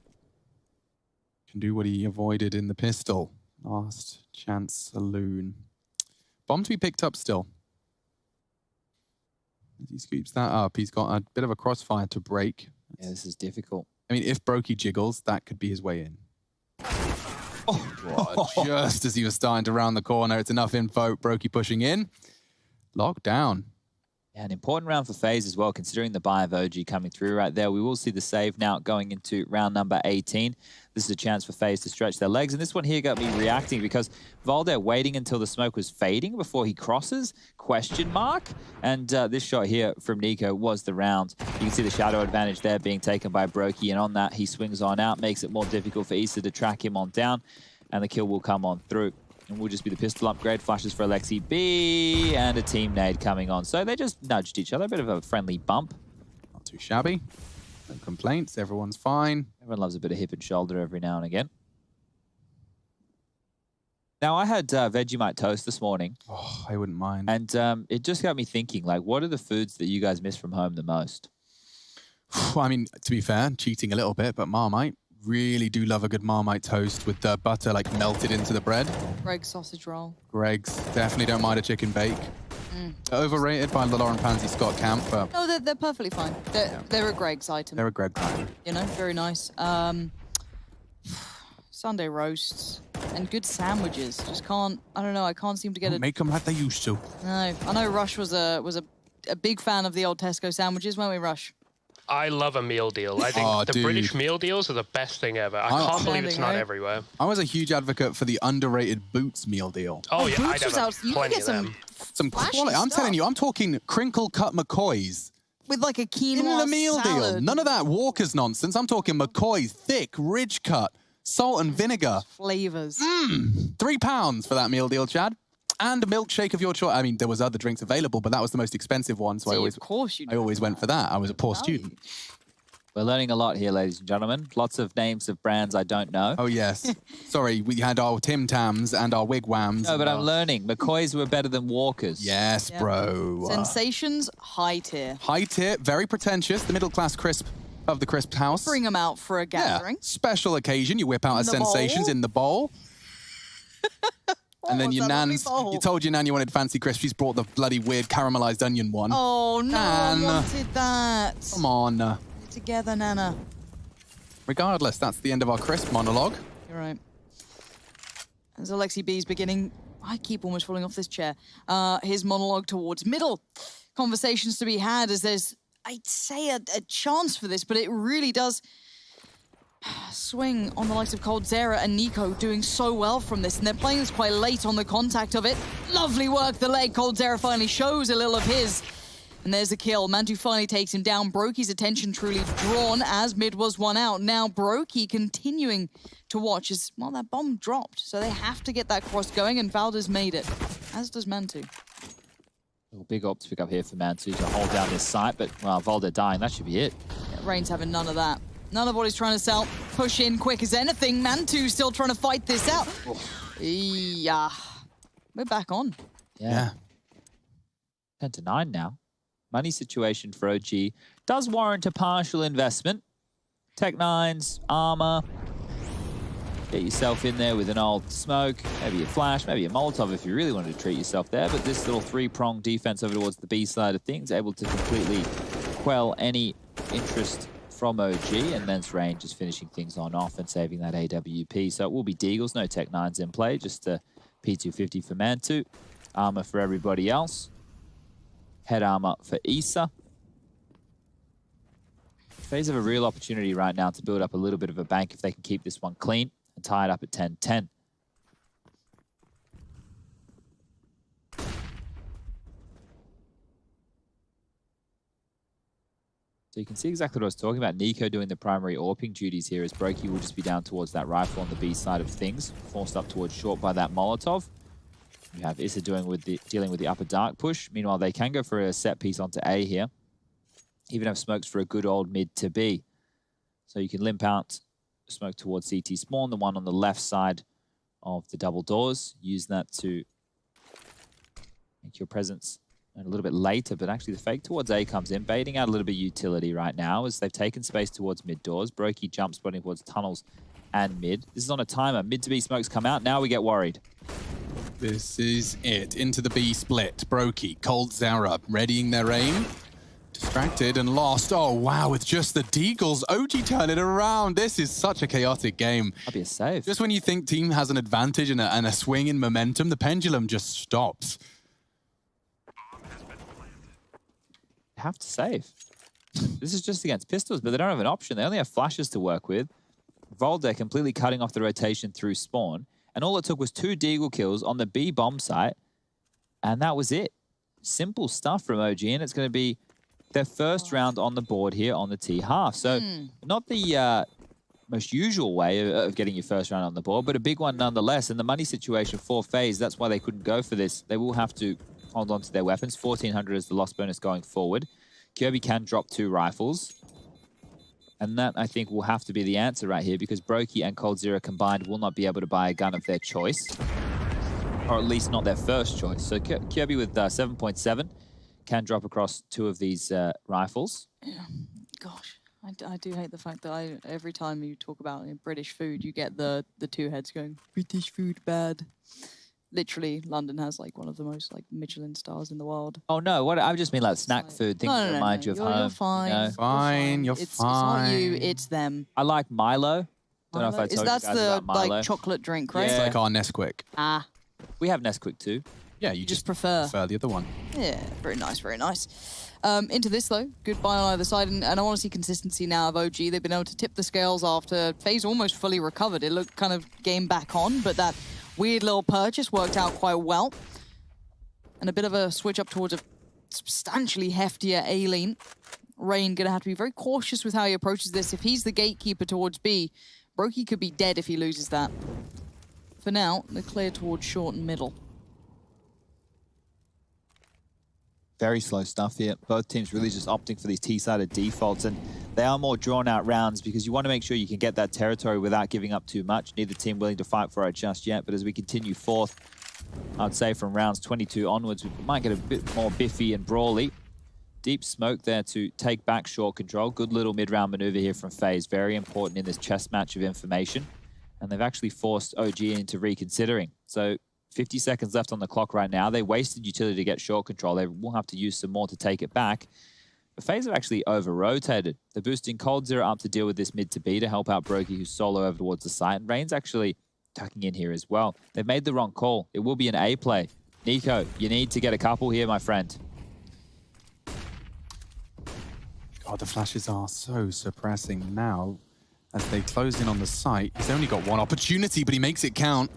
can do what he avoided in the pistol. Last chance saloon. Bomb to be picked up still. As he scoops that up, he's got a bit of a crossfire to break. Yeah, this is difficult. I mean, if Brokey jiggles, that could be his way in. Oh, just as he was starting to round the corner, it's enough info. Brokey pushing in. Locked down. Yeah, an important round for FaZe as well, considering the buy of OG coming through right there. We will see the save now going into round number 18. This is a chance for FaZe to stretch their legs. And this one here got me reacting because Valde waiting until the smoke was fading before he crosses, question mark. And this shot here from Nico was the round. You can see the shadow advantage there being taken by Brokey. And on that, he swings on out, makes it more difficult for Issa to track him on down. And the kill will come on through. And will just be the pistol upgrade, flashes for Alexi B, and a team nade coming on. So they just nudged each other, a bit of a friendly bump. Not too shabby. No complaints, everyone's fine. Everyone loves a bit of hip and shoulder every now and again. Now, I had Vegemite toast this morning. Oh, I wouldn't mind. And it just got me thinking, like, what are the foods that you guys miss from home the most? I mean, to be fair, cheating a little bit, but Marmite. Really do love a good Marmite toast with the butter like melted into the bread. Greg's sausage roll. Greg's. Definitely don't mind a chicken bake. Overrated by the Lauren Pansy Scott camp, but... No, they're perfectly fine. They're a Greg's item. They're a Greg item. You know, very nice. Sunday roasts and good sandwiches. Just can't, I don't know, I can't seem to get it. Make them like they used to. No, I know Rush was a big fan of the old Tesco sandwiches, weren't we, Rush? I love a meal deal. I think the British meal deals are the best thing ever. I can't believe it's not everywhere. I was a huge advocate for the underrated Boots meal deal. Oh, yeah, Boots was out. You can get some quality. I'm telling you, I'm talking crinkle cut McCoys. With like a quinoa in the meal salad. deal. None of that Walker's nonsense. I'm talking McCoy's, thick, ridge cut, salt and vinegar. Flavors. £3 for that meal deal, Chad. And a milkshake of your choice. I mean, there was other drinks available, but that was the most expensive one, so of course you I always went for that. I was a poor student. We're learning a lot here, ladies and gentlemen. Lots of names of brands I don't know. Oh, yes. Sorry, we had our Tim Tams and our Wigwams. No, but I'm learning. McCoys were better than Walkers. Yes, bro. Sensations, high tier. High tier, very pretentious. The middle-class crisp of the crisp house. Bring them out for a gathering. Yeah. Special occasion, you whip out a Sensations in the bowl. And then What's your that lovely nan's, bowl? you told your nan you wanted fancy crisp. She's brought the bloody weird caramelized onion one. Oh, no, I Nan. wanted that. Come on. Together, Nana. Regardless, that's the end of our crisp monologue. You're right. As Alexi B's beginning, I keep almost falling off this chair, his monologue towards middle. Conversations to be had as there's, I'd say, a chance for this, but it really does swing on the likes of coldzera and Nico doing so well from this, and they're playing this quite late on the contact of it. Lovely work, the leg. coldzera finally shows a little of his. And there's the kill. Mantu finally takes him down. Broky's attention truly drawn as mid was one out. Now Broky continuing to watch as, well, that bomb dropped. So they have to get that cross going, and Valda's made it, as does Mantu. Little big op to pick up here for Mantu to hold down this site, but, well, Valda dying, that should be it. Yeah, Rain's having none of that. None of what he's trying to sell. Push in quick as anything. Mantu still trying to fight this out. Yeah. We're back on. Yeah. 10-9 now. Money situation for OG does warrant a partial investment. Tech 9s, armor. Get yourself in there with an old smoke, maybe a flash, maybe a Molotov if you really wanted to treat yourself there. But this little three-pronged defense over towards the B side of things, able to completely quell any interest from OG, and then's Rain just finishing things on off and saving that AWP. So it will be Deagles, no Tech 9s in play, just a P250 for Mantu. Armor for everybody else. Head armor for Issa. Faze have a real opportunity right now to build up a little bit of a bank if they can keep this one clean and tie it up at 10-10. So you can see exactly what I was talking about. Nico doing the primary AWPing duties here as Brokey will just be down towards that rifle on the B side of things, forced up towards short by that Molotov. You have Issa dealing with the upper dark push. Meanwhile, they can go for a set piece onto A here. Even have smokes for a good old mid to B. So you can limp out smoke towards CT spawn, the one on the left side of the double doors. Use that to make your presence a little bit later, but actually the fake towards A comes in, baiting out a little bit of utility right now as they've taken space towards mid doors. Brokey jump spotting towards tunnels and mid. This is on a timer. Mid to B smokes come out. Now we get worried. This is it. Into the B split. Brokey, coldzera, readying their aim. Distracted and lost. Oh, wow, with just the Deagles. OG turn it around. This is such a chaotic game. That'd be a save. Just when you think team has an advantage and a swing in momentum, the pendulum just stops. Have to save. This is just against pistols, but they don't have an option. They only have flashes to work with. Volder completely cutting off the rotation through spawn. And all it took was 2 Deagle kills on the B bomb site. And that was it. Simple stuff from OG, and it's going to be their first round on the board here on the T half. So not the most usual way of getting your first round on the board, but a big one nonetheless. And the money situation for FaZe, that's why they couldn't go for this. They will have to hold on to their weapons. 1,400 is the loss bonus going forward. Kirby can drop 2 rifles. And that, I think, will have to be the answer right here because Brokey and coldzera combined will not be able to buy a gun of their choice. Or at least not their first choice. So Kirby with 7.7 can drop across 2 of these rifles. Yeah, gosh. I do hate the fact that every time you talk about British food, you get the 2 heads going, British food bad. Literally, London has like one of the most like Michelin stars in the world. Oh no, what I just mean like snack food, things that remind you of home. You're fine. You know? Fine, you're It's fine. not you, it's them. I like Milo. Don't know if I told you That's guys the about Milo. like chocolate drink, right? It's Yeah. like our Nesquik. Ah, We have Nesquik too. Yeah, you just prefer. the other one. Yeah, very nice, very nice. Into this though, good buy on either side, and I want to see consistency now of OG. They've been able to tip the scales after FaZe almost fully recovered. It looked kind of game back on, but that weird little purchase worked out quite well. And a bit of a switch up towards a substantially heftier A lane. Rain gonna have to be very cautious with how he approaches this. If he's the gatekeeper towards B, Brokey could be dead if he loses that. For now, they're clear towards short and middle. Very slow stuff here. Both teams really just opting for these T-sided defaults, and they are more drawn-out rounds because you want to make sure you can get that territory without giving up too much. Neither team willing to fight for it just yet, but as we continue forth, I'd say from rounds 22 onwards, we might get a bit more biffy and brawly. Deep smoke there to take back short control. Good little mid-round maneuver here from FaZe. Very important in this chess match of information. And they've actually forced OG into reconsidering. So 50 seconds left on the clock right now. They wasted utility to get short control. They will have to use some more to take it back. The Faze have actually over-rotated. They're boosting coldzera up to deal with this mid to B to help out Brokey, who's solo over towards the site. And Rain's actually tucking in here as well. They've made the wrong call. It will be an A play. Nico, you need to get a couple here, my friend. God, the flashes are so suppressing now. As they close in on the site, he's only got one opportunity, but he makes it count.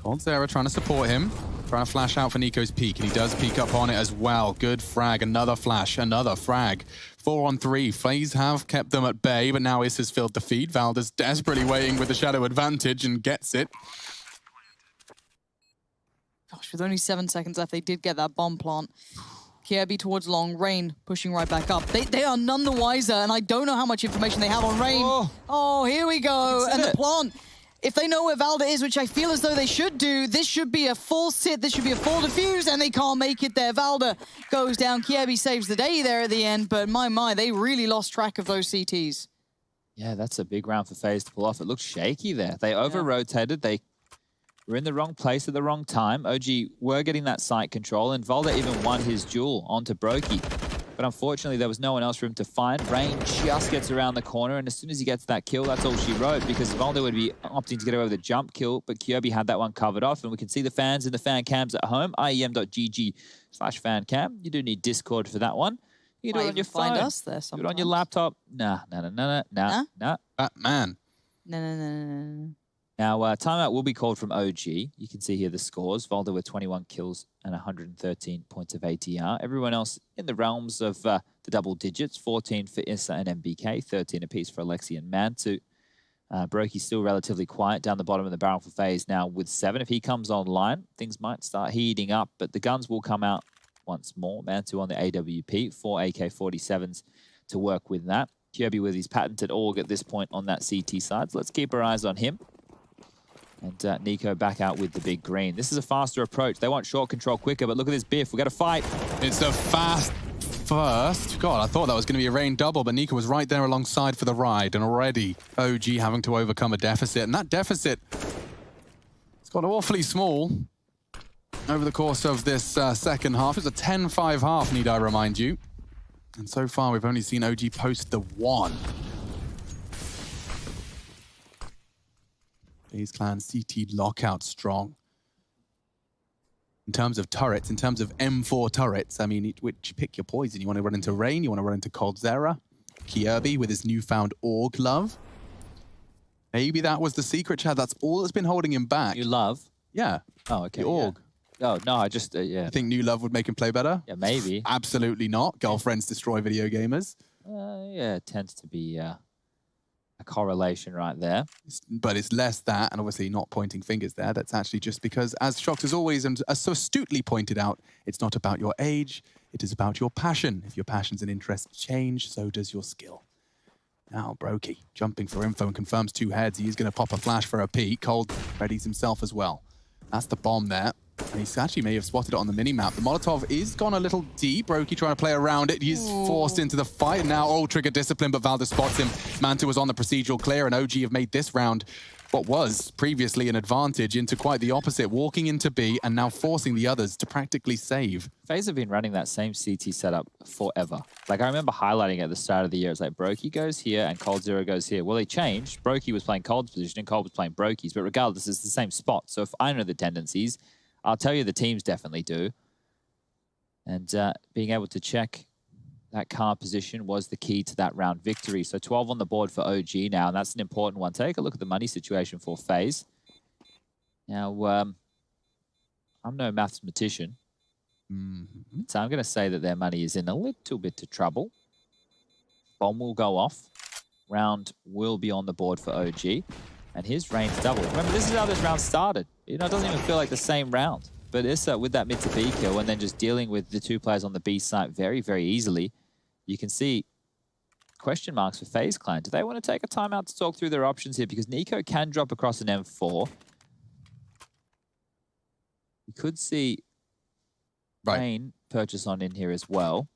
coldzera trying to support him, trying to flash out for Nico's peek, and he does peek up on it as well. Good frag, another flash, another frag. 4 on 3. Faze have kept them at bay, but now Is has filled the feed. Valda's desperately waiting with the shadow advantage and gets it. Gosh, with only 7 seconds left, they did get that bomb plant. Kirby towards long, Rain pushing right back up. They are none the wiser, and I don't know how much information they have on Rain. Oh, here we go. And the plant, if they know where Valda is, which I feel as though they should do, this should be a full sit, this should be a full defuse, and they can't make it there. Valda goes down. Kirby saves the day there at the end, but my, they really lost track of those CTs. Yeah, that's a big round for Faze to pull off. It looks shaky there. They over-rotated. They were in the wrong place at the wrong time. OG were getting that site control, and Valda even won his duel onto Brokey. But unfortunately, there was no one else for him to find. Rain just gets around the corner, and as soon as he gets that kill, that's all she wrote, because Valda would be opting to get away with a jump kill, but Kirby had that one covered off, and we can see the fans in the fan cams at home, IEM.gg/fancam. You do need Discord for that one. You can do it on your phone. Find us there sometimes. Do it on your laptop. Nah. Batman. No. Now, timeout will be called from OG. You can see here the scores. Valda with 21 kills and 113 points of ATR. Everyone else in the realms of the double digits. 14 for Issa and MBK. 13 apiece for Alexi and Mantu. Brokey still relatively quiet down the bottom of the barrel for Faze now with 7. If he comes online, things might start heating up, but the guns will come out once more. Mantu on the AWP. 4 AK-47s to work with that. Kirby with his patented AUG at this point on that CT side. So let's keep our eyes on him. And Nico back out with the big green. This is a faster approach. They want short control quicker, but look at this biff. We've got to fight. It's a fast first. God, I thought that was going to be a Rain double, but Nico was right there alongside for the ride, and already OG having to overcome a deficit. And that deficit, it's got awfully small over the course of this second half. It's a 10-5 half, need I remind you. And so far, we've only seen OG post the 1. FaZe Clan CT lockout strong. In terms of turrets, in terms of M4 turrets, I mean, which pick your poison. You want to run into Rain, you want to run into coldzera, Kirby with his newfound AUG love. Maybe that was the secret, Chad. That's all that's been holding him back. New love? Yeah. Oh, okay. The AUG. Yeah. Oh, no, I just, yeah. You think new love would make him play better? Yeah, maybe. Absolutely not. Girlfriends destroy video gamers. Yeah, it tends to be a correlation right there. But it's less that, and obviously not pointing fingers there. That's actually just because, as Shox has always and so astutely pointed out, it's not about your age, it is about your passion. If your passions and interests change, so does your skill. Now, Brokey jumping for info and confirms 2 heads. He is going to pop a flash for a peek. Cold readies himself as well. That's the bomb there. And he actually may have spotted it on the mini-map. The Molotov is gone a little deep. Brokey trying to play around it. He's forced into the fight. And now all trigger discipline, but Valda spots him. Mantu was on the procedural clear, and OG have made this round what was previously an advantage into quite the opposite, walking into B and now forcing the others to practically save. FaZe have been running that same CT setup forever. Like, I remember highlighting at the start of the year, it's like Brokey goes here and coldzera goes here. Well, they changed. Brokey was playing Cold's position and Cold was playing Brokey's, but regardless, it's the same spot. So if I know the tendencies, I'll tell you the teams definitely do. And being able to check that car position was the key to that round victory. So 12 on the board for OG now, and that's an important one. Take a look at the money situation for FaZe. Now, I'm no mathematician, so I'm going to say that their money is in a little bit of trouble. Bomb will go off. Round will be on the board for OG. And his range double. Remember, this is how this round started. You know, it doesn't even feel like the same round. But Issa with that mid to B kill and then just dealing with the 2 players on the B site very, very easily. You can see question marks for FaZe Clan. Do they want to take a timeout to talk through their options here? Because Nico can drop across an M4. You could see Rain purchase on in here as well.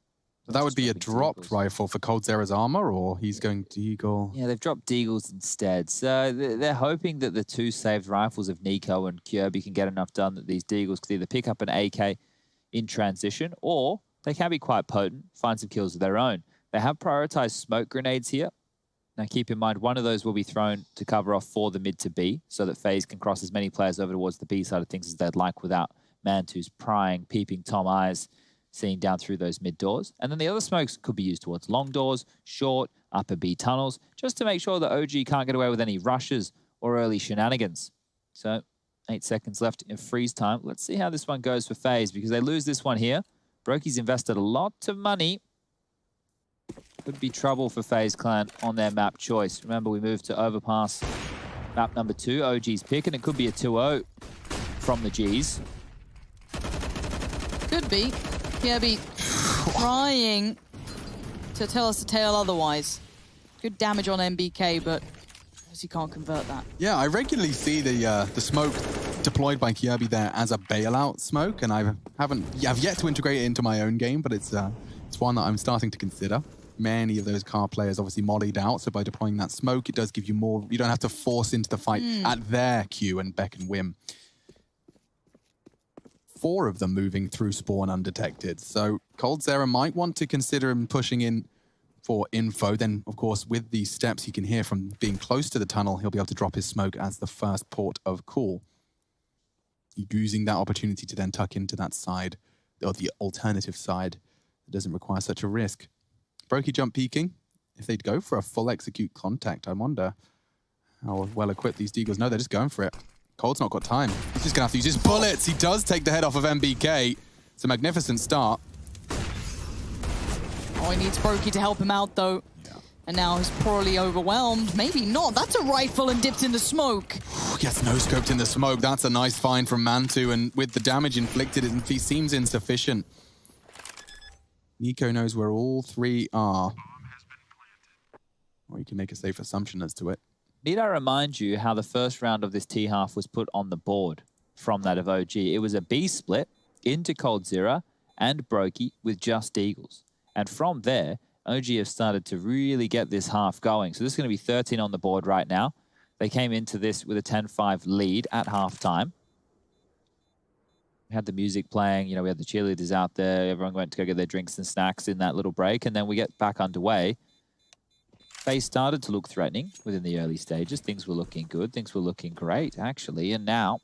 So that would be a dropping dropped Deagles. rifle for coldzera's armor, or he's going Deagle? Yeah, they've dropped Deagles instead. So they're hoping that the 2 saved rifles of Nico and Kirby can get enough done that these Deagles could either pick up an AK in transition, or they can be quite potent, find some kills of their own. They have prioritized smoke grenades here. Now keep in mind, one of those will be thrown to cover off for the mid to B, so that Faze can cross as many players over towards the B side of things as they'd like without Mantu's prying, peeping Tom eyes, seeing down through those mid doors. And then the other smokes could be used towards long doors, short, upper B tunnels, just to make sure that OG can't get away with any rushes or early shenanigans. So 8 seconds left in freeze time. Let's see how this one goes for Faze, because they lose this one here. Broky's invested a lot of money. Could be trouble for Faze Clan on their map choice. Remember, we moved to Overpass, map number 2, OG's pick, and it could be a 2-0 from the Gs. Could be. Kirby trying to tell us a tale otherwise. Good damage on MBK, but he can't convert that. Yeah, I regularly see the smoke deployed by Kirby there as a bailout smoke, and I've yet to integrate it into my own game, but it's one that I'm starting to consider. Many of those car players obviously mollied out, so by deploying that smoke, it does give you more. You don't have to force into the fight at their cue and beck and whim. 4 of them moving through spawn undetected, so coldzera might want to consider him pushing in for info. Then, of course, with these steps he can hear from being close to the tunnel, he'll be able to drop his smoke as the first port of call. Using that opportunity to then tuck into that side, or the alternative side, that doesn't require such a risk. Brokey jump peeking. If they'd go for a full execute contact, I wonder how well equipped these Deagles. No, they're just going for it. Cold's not got time. He's just gonna have to use his bullets. He does take the head off of MBK. It's a magnificent start. Oh, he needs Brokey to help him out, though. Yeah. And now he's probably overwhelmed. Maybe not. That's a rifle and dipped in the smoke. Gets no scoped in the smoke. That's a nice find from Mantu, and with the damage inflicted, it seems insufficient. Nico knows where all 3 are. Or you can make a safe assumption as to it. Need I remind you how the first round of this T-half was put on the board from that of OG? It was a B split into coldzera and Brokey with just Eagles. And from there, OG have started to really get this half going. So this is going to be 13 on the board right now. They came into this with a 10-5 lead at halftime. We had the music playing, you know, we had the cheerleaders out there. Everyone went to go get their drinks and snacks in that little break. And then we get back underway. Faze started to look threatening within the early stages. Things were looking good. Things were looking great, actually. And now,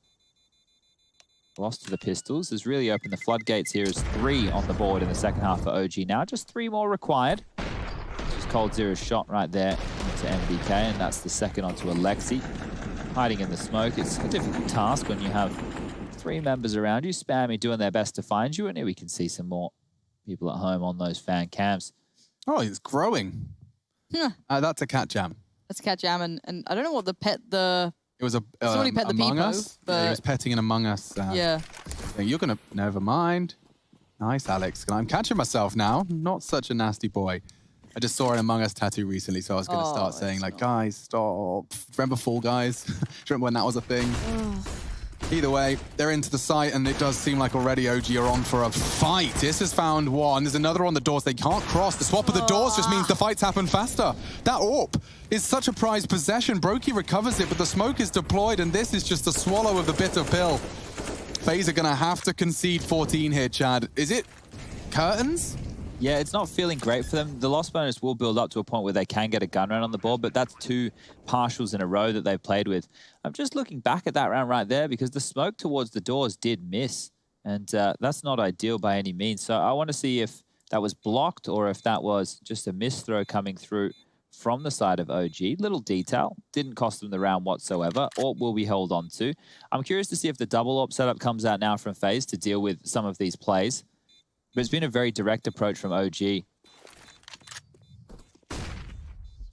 lost to the pistols has really opened the floodgates here as 3 on the board in the second half for OG now. Just 3 more required. Just coldzera's shot right there into MBK, and that's the second onto Alexi. Hiding in the smoke. It's a difficult task when you have 3 members around you, spamming, doing their best to find you, and here we can see some more people at home on those fan cams. Oh, it's growing. Yeah. That's a cat jam. That's a cat jam, and I don't know what the It was a somebody pet the Among peepo, Us. but Yeah, he was petting an Among Us. yeah. Thing. You're gonna never mind. Nice, Alex. I'm catching myself now. Not such a nasty boy. I just saw an Among Us tattoo recently, so I was gonna start saying like, guys, stop. Remember Fall Guys? Do you remember when that was a thing? Either way, they're into the site, and it does seem like already OG are on for a fight. This has found one. There's another on the doors. They can't cross. The swap of the doors just means the fights happen faster. That AWP is such a prized possession. Brokey recovers it, but the smoke is deployed, and this is just a swallow of the bitter pill. Faze are going to have to concede 14 here, Chad. Is it curtains? Yeah, it's not feeling great for them. The loss bonus will build up to a point where they can get a gun round on the board, but that's 2 partials in a row that they've played with. I'm just looking back at that round right there because the smoke towards the doors did miss, and that's not ideal by any means. So I want to see if that was blocked or if that was just a miss throw coming through from the side of OG. Little detail, didn't cost them the round whatsoever, or will we hold on to. I'm curious to see if the double AWP setup comes out now from Faze to deal with some of these plays. But it's been a very direct approach from OG.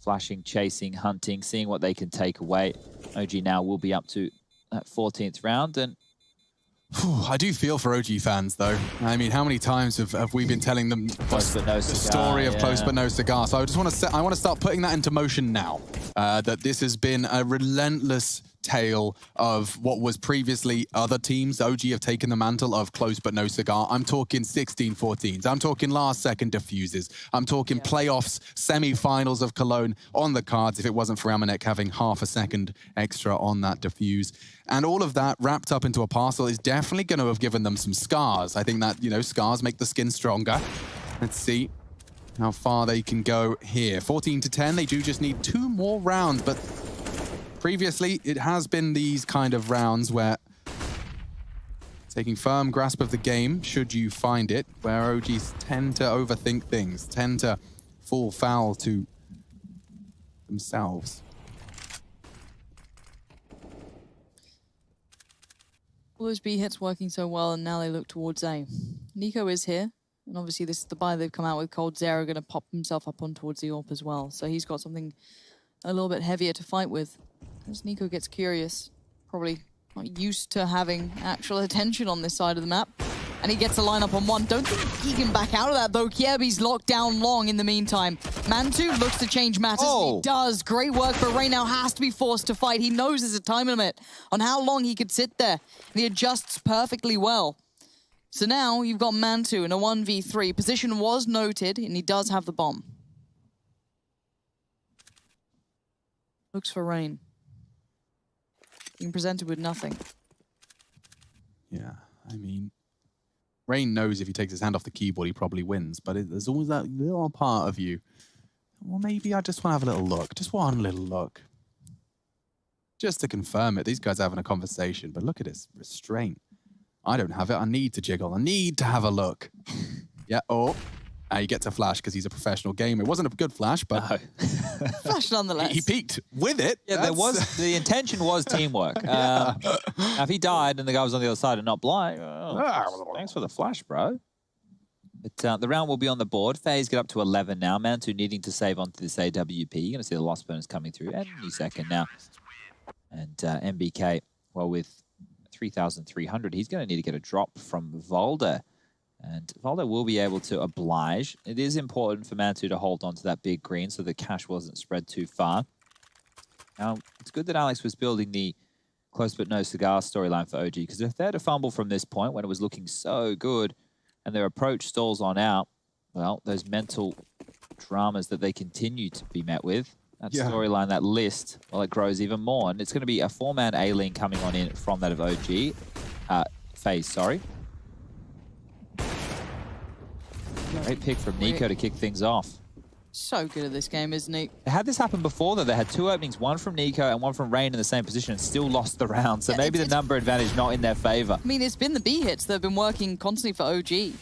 Flashing, chasing, hunting, seeing what they can take away. OG now will be up to that 14th round. And I do feel for OG fans, though. I mean, how many times have we been telling them Close but no the cigar, story of yeah. Close but no cigar? So I just want to start putting that into motion now. That this has been a relentless tale of what was previously other teams. OG have taken the mantle of close but no cigar. I'm talking 16-14s. I'm talking last second diffuses. I'm talking playoffs, semi-finals of Cologne on the cards if it wasn't for Amanek having half a second extra on that diffuse. And all of that wrapped up into a parcel is definitely going to have given them some scars. I think that, you know, scars make the skin stronger. Let's see how far they can go here. 14-10, they do just need 2 more rounds, but previously, it has been these kind of rounds where taking firm grasp of the game, should you find it, where OGs tend to overthink things, tend to fall foul to themselves. All those B hits working so well, and now they look towards A. Nico is here, and obviously this is the buy they've come out with. coldzera going to pop himself up on towards the AWP as well, so he's got something a little bit heavier to fight with. As Nico gets curious, probably not used to having actual attention on this side of the map. And he gets a lineup on 1. Don't think he can back out of that, though. Kjaerbye's locked down long in the meantime. Mantu looks to change matters. He does. Great work, but Rain now has to be forced to fight. He knows there's a time limit on how long he could sit there. And he adjusts perfectly well. So now you've got Mantu in a 1v3. Position was noted, and he does have the bomb. Looks for Rain. Being presented with nothing. Yeah, I mean, Rain knows if he takes his hand off the keyboard, he probably wins. But there's always that little part of you. Well, maybe I just want to have a little look. Just one little look. Just to confirm it. These guys are having a conversation. But look at this restraint. I don't have it. I need to jiggle. I need to have a look. Yeah, oh. You get to flash because he's a professional gamer. It wasn't a good flash, but... No. Flash nonetheless. He peaked with it. Yeah, there was... The intention was teamwork. Now, if he died and the guy was on the other side and not blind, thanks for the flash, bro. But the round will be on the board. Faze get up to 11 now. Mantu needing to save onto this AWP. You're going to see the lost bonus coming through any second now. And MBK, well, with 3,300, he's going to need to get a drop from Volder. And Volder will be able to oblige. It is important for Mantu to hold on to that big green so the cash wasn't spread too far. Now, it's good that Alex was building the close but no cigar storyline for OG, because if they had a fumble from this point when it was looking so good and their approach stalls on out, well, those mental dramas that they continue to be met with, that storyline, that list, well, it grows even more. And it's going to be a 4-man A-lane coming on in from that of OG. Faze, sorry. Great pick from Nico to kick things off. So good at this game, isn't he? They had this happen before, though. They had 2 openings, one from Nico and one from Rain in the same position, and still lost the round. So maybe the number advantage not in their favor. I mean, it's been the B hits that have been working constantly for OG.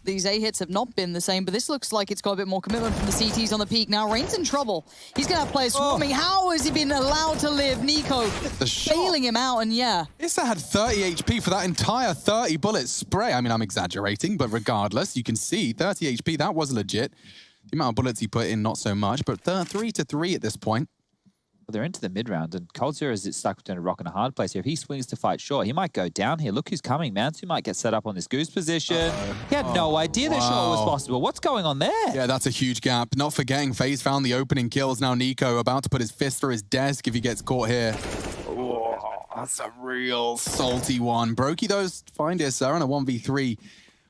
These A hits have not been the same, but this looks like it's got a bit more commitment from the CTs on the peak. Now Rain's in trouble. He's going to have players swarming. How has he been allowed to live? Nico bailing him out, and Issa had 30 HP for that entire 30 bullet spray. I mean, I'm exaggerating, but regardless, you can see 30 HP, that was legit. The amount of bullets he put in, not so much, but 3-3 at this point. Well, they're into the mid-round, and coldzera is stuck between a rock and a hard place here. If he swings to fight short, he might go down here. Look who's coming, Mantu might get set up on this goose position. He had no idea that short was possible. What's going on there? Yeah, that's a huge gap. Not forgetting, Faze found the opening kills. Now Nico about to put his fist through his desk if he gets caught here. Oh, that's a real salty one. Brokey, though, find Issa on a 1v3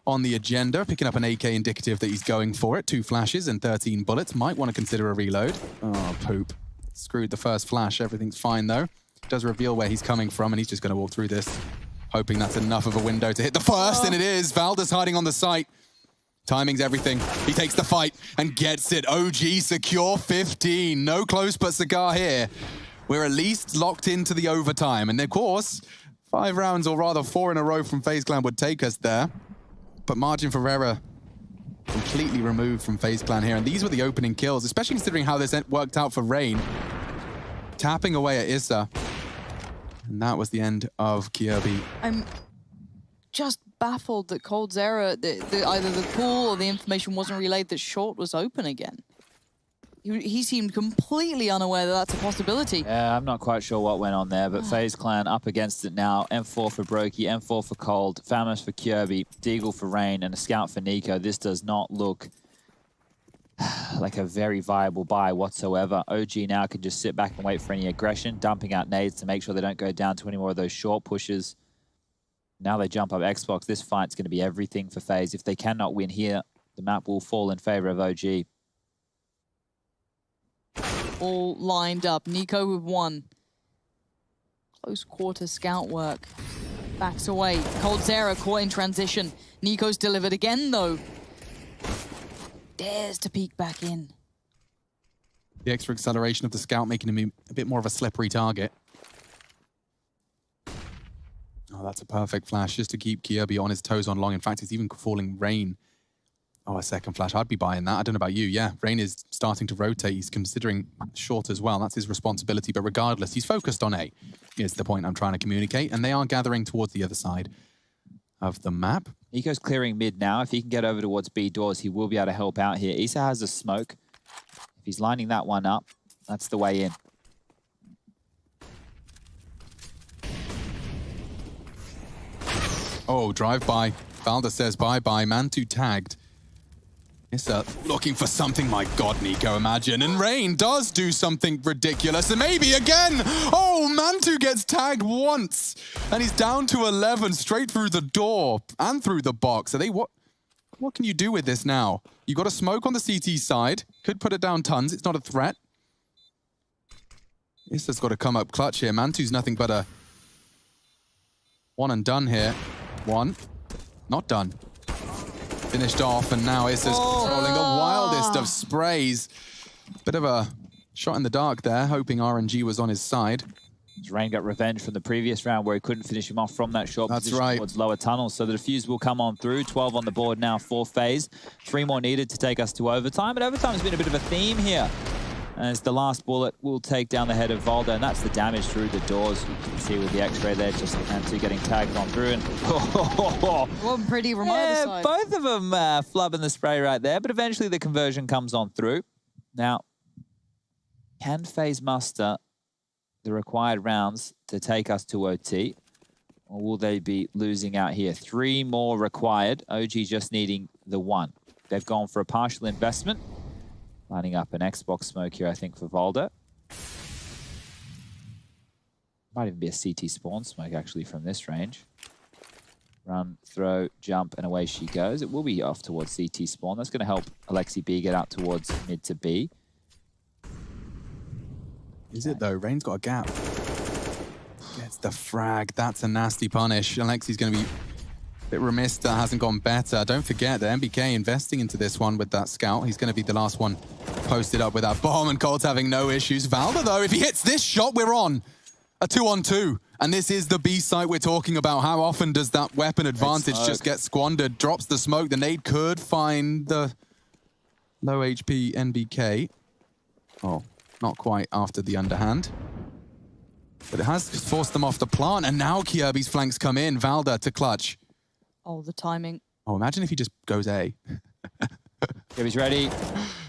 on the agenda, picking up an AK indicative that he's going for it. 2 flashes and 13 bullets. Might want to consider a reload. Oh, poop. Screwed the first flash. Everything's fine, though. Does reveal where he's coming from, and he's just going to walk through this, hoping that's enough of a window to hit the first, and it is. Valda's hiding on the site. Timing's everything. He takes the fight and gets it. OG secure 15. No close but cigar here. We're at least locked into the overtime. And of course, 5 rounds, or rather 4 in a row from FaZe Clan would take us there. But margin for error completely removed from FaZe Clan here. And these were the opening kills, especially considering how this worked out for Rain. Tapping away at Issa. And that was the end of Kjaerbye. I'm just baffled that coldzera, either the call or the information wasn't relayed that short was open again. He seemed completely unaware that that's a possibility. Yeah, I'm not quite sure what went on there, but FaZe Clan up against it now. M4 for Brokey, M4 for Cold, Famous for Kjaerbye, Deagle for Rain, and a Scout for Nico. This does not look like a very viable buy whatsoever. OG now can just sit back and wait for any aggression, dumping out nades to make sure they don't go down to any more of those short pushes. Now they jump up Xbox. This fight's going to be everything for FaZe. If they cannot win here, the map will fall in favor of OG. All lined up. Nico with one. Close quarter scout work. Backs away. coldzera caught in transition. Nico's delivered again, though. Dares to peek back in. The extra acceleration of the scout making him a bit more of a slippery target. Oh, that's a perfect flash just to keep Kirby on his toes on long. In fact, it's even falling Rain. Oh, a second flash. I'd be buying that. I don't know about you. Yeah, Rain is starting to rotate. He's considering short as well. That's his responsibility. But regardless, he's focused on A, is the point I'm trying to communicate. And they are gathering towards the other side of the map. Nico's clearing mid now. If he can get over towards B doors, he will be able to help out here. Issa has a smoke. If he's lining that one up, that's the way in. Oh, drive-by. Valda says bye-bye. Mantu tagged. Issa looking for something. My God, Nico, imagine. And Rain does do something ridiculous. And maybe again. Oh, Mantu gets tagged once. And he's down to 11 straight through the door and through the box. Are they what can you do with this now? You got a smoke on the CT side. Could put it down tons. It's not a threat. Issa's got to come up clutch here. Mantu's nothing but a one and done here. One. Not done. Finished off, and now Issa's rolling the wildest of sprays. Bit of a shot in the dark there, hoping RNG was on his side. Rain got revenge from the previous round where he couldn't finish him off from that short position towards lower tunnels. So the defuse will come on through. 12 on the board now for FaZe. 3 more needed to take us to overtime. But overtime has been a bit of a theme here, as the last bullet will take down the head of Valda, and that's the damage through the doors. You can see with the X-ray there, just Mantu getting tagged on through. And One pretty remote side. both of them flubbing the spray right there, but eventually the conversion comes on through. Now, can FaZe muster the required rounds to take us to OT, or will they be losing out here? 3 more required. OG just needing the 1. They've gone for a partial investment. Lining up an Xbox smoke here, I think, for Valda. Might even be a CT spawn smoke, actually, from this range. Run, throw, jump, and away she goes. It will be off towards CT spawn. That's going to help Alexi B get out towards mid to B. Is it, though? Rain's got a gap. Gets the frag. That's a nasty punish. Alexi's going to be a bit remiss that hasn't gone better. Don't forget that MBK investing into this one with that scout. He's going to be the last one posted up with that bomb, and Colt's having no issues. Valda, though, if he hits this shot, we're on a 2-on-2. And this is the B site we're talking about. How often does that weapon advantage just get squandered? Drops the smoke. The nade could find the low HP NBK. Oh, not quite after the underhand. But it has forced them off the plant, and now Kirby's flanks come in. Valda to clutch. Oh, the timing. Oh, imagine if he just goes A. Kirby's ready.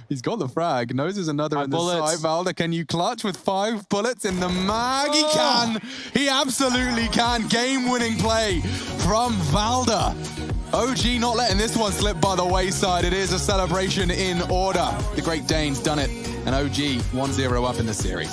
He's got the frag. Knows there's another 5 in the bullets. side. Valda, can you clutch with 5 bullets in the mag? He can. He absolutely can. Game-winning play from Valda. OG not letting this one slip by the wayside. It is a celebration in order. The Great Dane's done it. And OG 1-0 up in the series.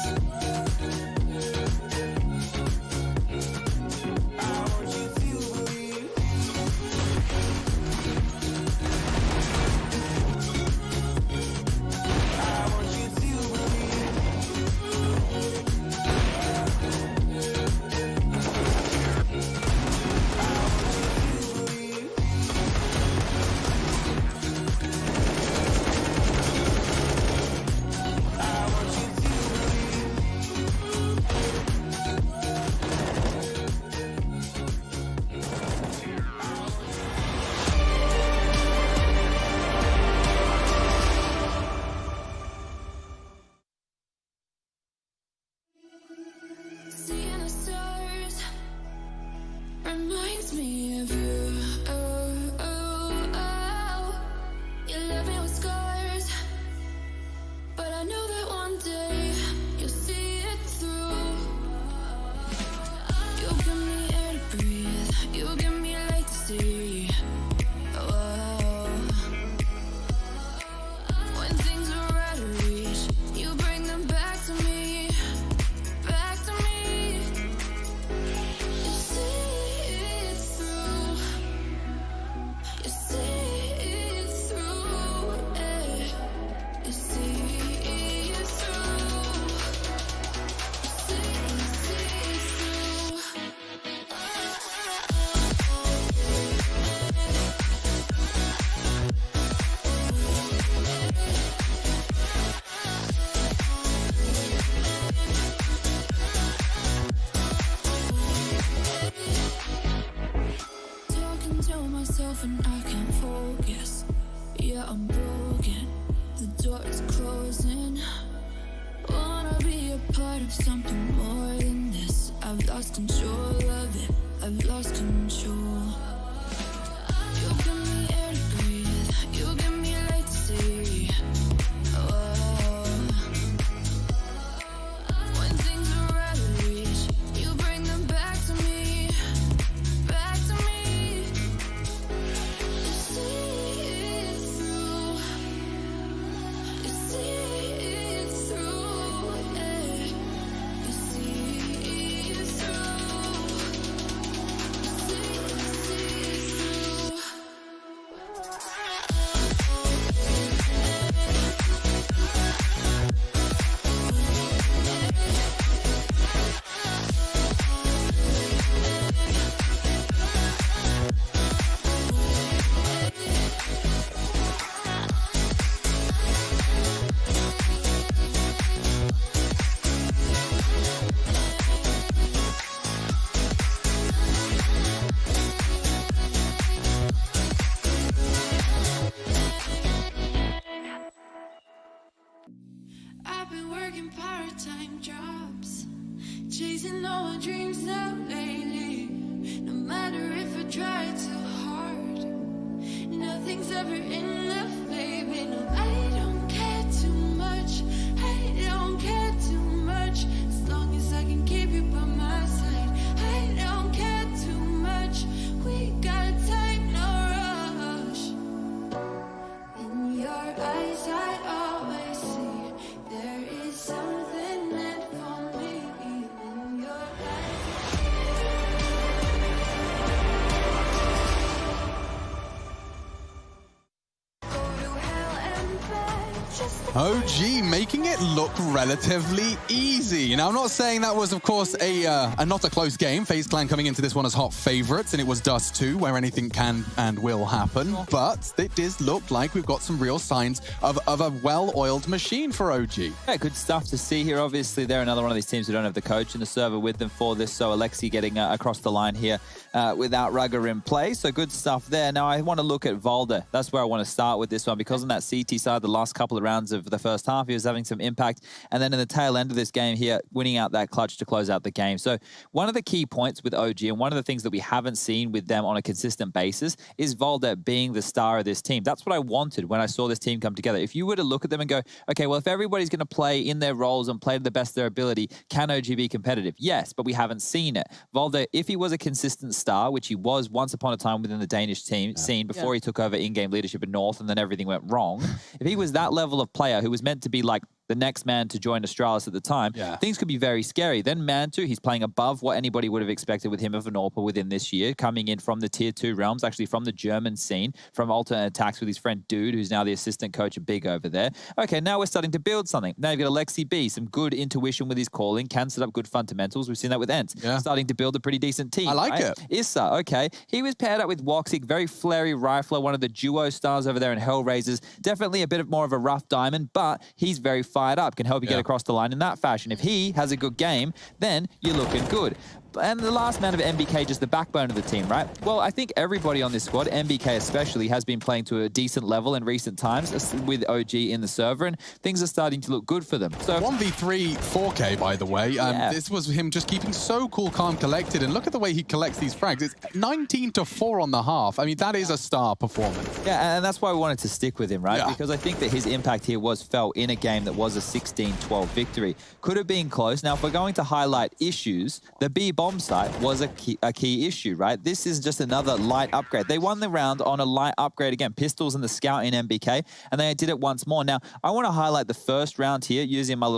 part of something more than this. I've lost control of it. I've lost control. You give me air to breathe. You give me light to see. When things are out of reach, you bring them back to me. Back to me. You see it through. You see it through. Yeah. You see it through. You see it through. I've been working part-time jobs, chasing all my dreams out lately. No matter if I try too hard, nothing's ever enough, baby. No, I don't care too much. I don't care too much. As long as I can keep you by my side, I don't care too much. We got time, no rush. In your eyes, I always see there is something meant for me. In your eyes. Go to hell and back just to OG making it look relatively easy. Now, I'm not saying that was, of course, a not a close game. FaZe Clan coming into this one as hot favorites, and it was Dust2, where anything can and will happen. But it does look like we've got some real signs of a well-oiled machine for OG. Yeah, good stuff to see here. Obviously, they're another one of these teams who don't have the coach and the server with them for this. So Alexi getting across the line here without Rugger in play. So good stuff there. Now, I want to look at Valde. That's where I want to start with this one, because on that CT side, the last couple of rounds of the first half, he was having some impact. And then in the tail end of this game here, winning out that clutch to close out the game. So one of the key points with OG, and one of the things that we haven't seen with them on a consistent basis, is Valde being the star of this team. That's what I wanted when I saw this team come together. If you were to look at them and go, okay, well, if everybody's going to play in their roles and play to the best of their ability, can OG be competitive? Yes, but we haven't seen it. Valde, if he was a consistent star, which he was once upon a time within the Danish team scene before he took over in-game leadership in North and then everything went wrong, if he was that level of player who was meant to be like the next man to join Astralis at the time, things could be very scary. Then Mantu, he's playing above what anybody would have expected with him of an AWPer within this year, coming in from the Tier 2 realms, actually from the German scene, from Alternate Attacks with his friend Dude, who's now the assistant coach at Big over there. Okay, now we're starting to build something. Now you've got Alexi B, some good intuition with his calling, can set up good fundamentals. We've seen that with Ent. Starting to build a pretty decent team. I like it. Issa, okay. He was paired up with Woxic, very flary rifler, one of the duo stars over there in Hellraisers. Definitely a bit more of a rough diamond, but he's very fired up, can help you get across the line in that fashion. If he has a good game, then you're looking good. And the last man of MBK, just the backbone of the team, right? Well, I think everybody on this squad, MBK especially, has been playing to a decent level in recent times with OG in the server, and things are starting to look good for them. So 1v3 4K, by the way. This was him just keeping so cool, calm, collected, and look at the way he collects these frags. It's 19-4 on the half. I mean, that is a star performance. Yeah, and that's why we wanted to stick with him, right? Because I think that his impact here was felt in a game that was a 16-12 victory. Could have been close. Now, if we're going to highlight issues, the B bomb site was a key issue, right? This is just another light upgrade. They won the round on a light upgrade again, pistols and the scout in MBK, and they did it once more. Now, I want to highlight the first round here using my little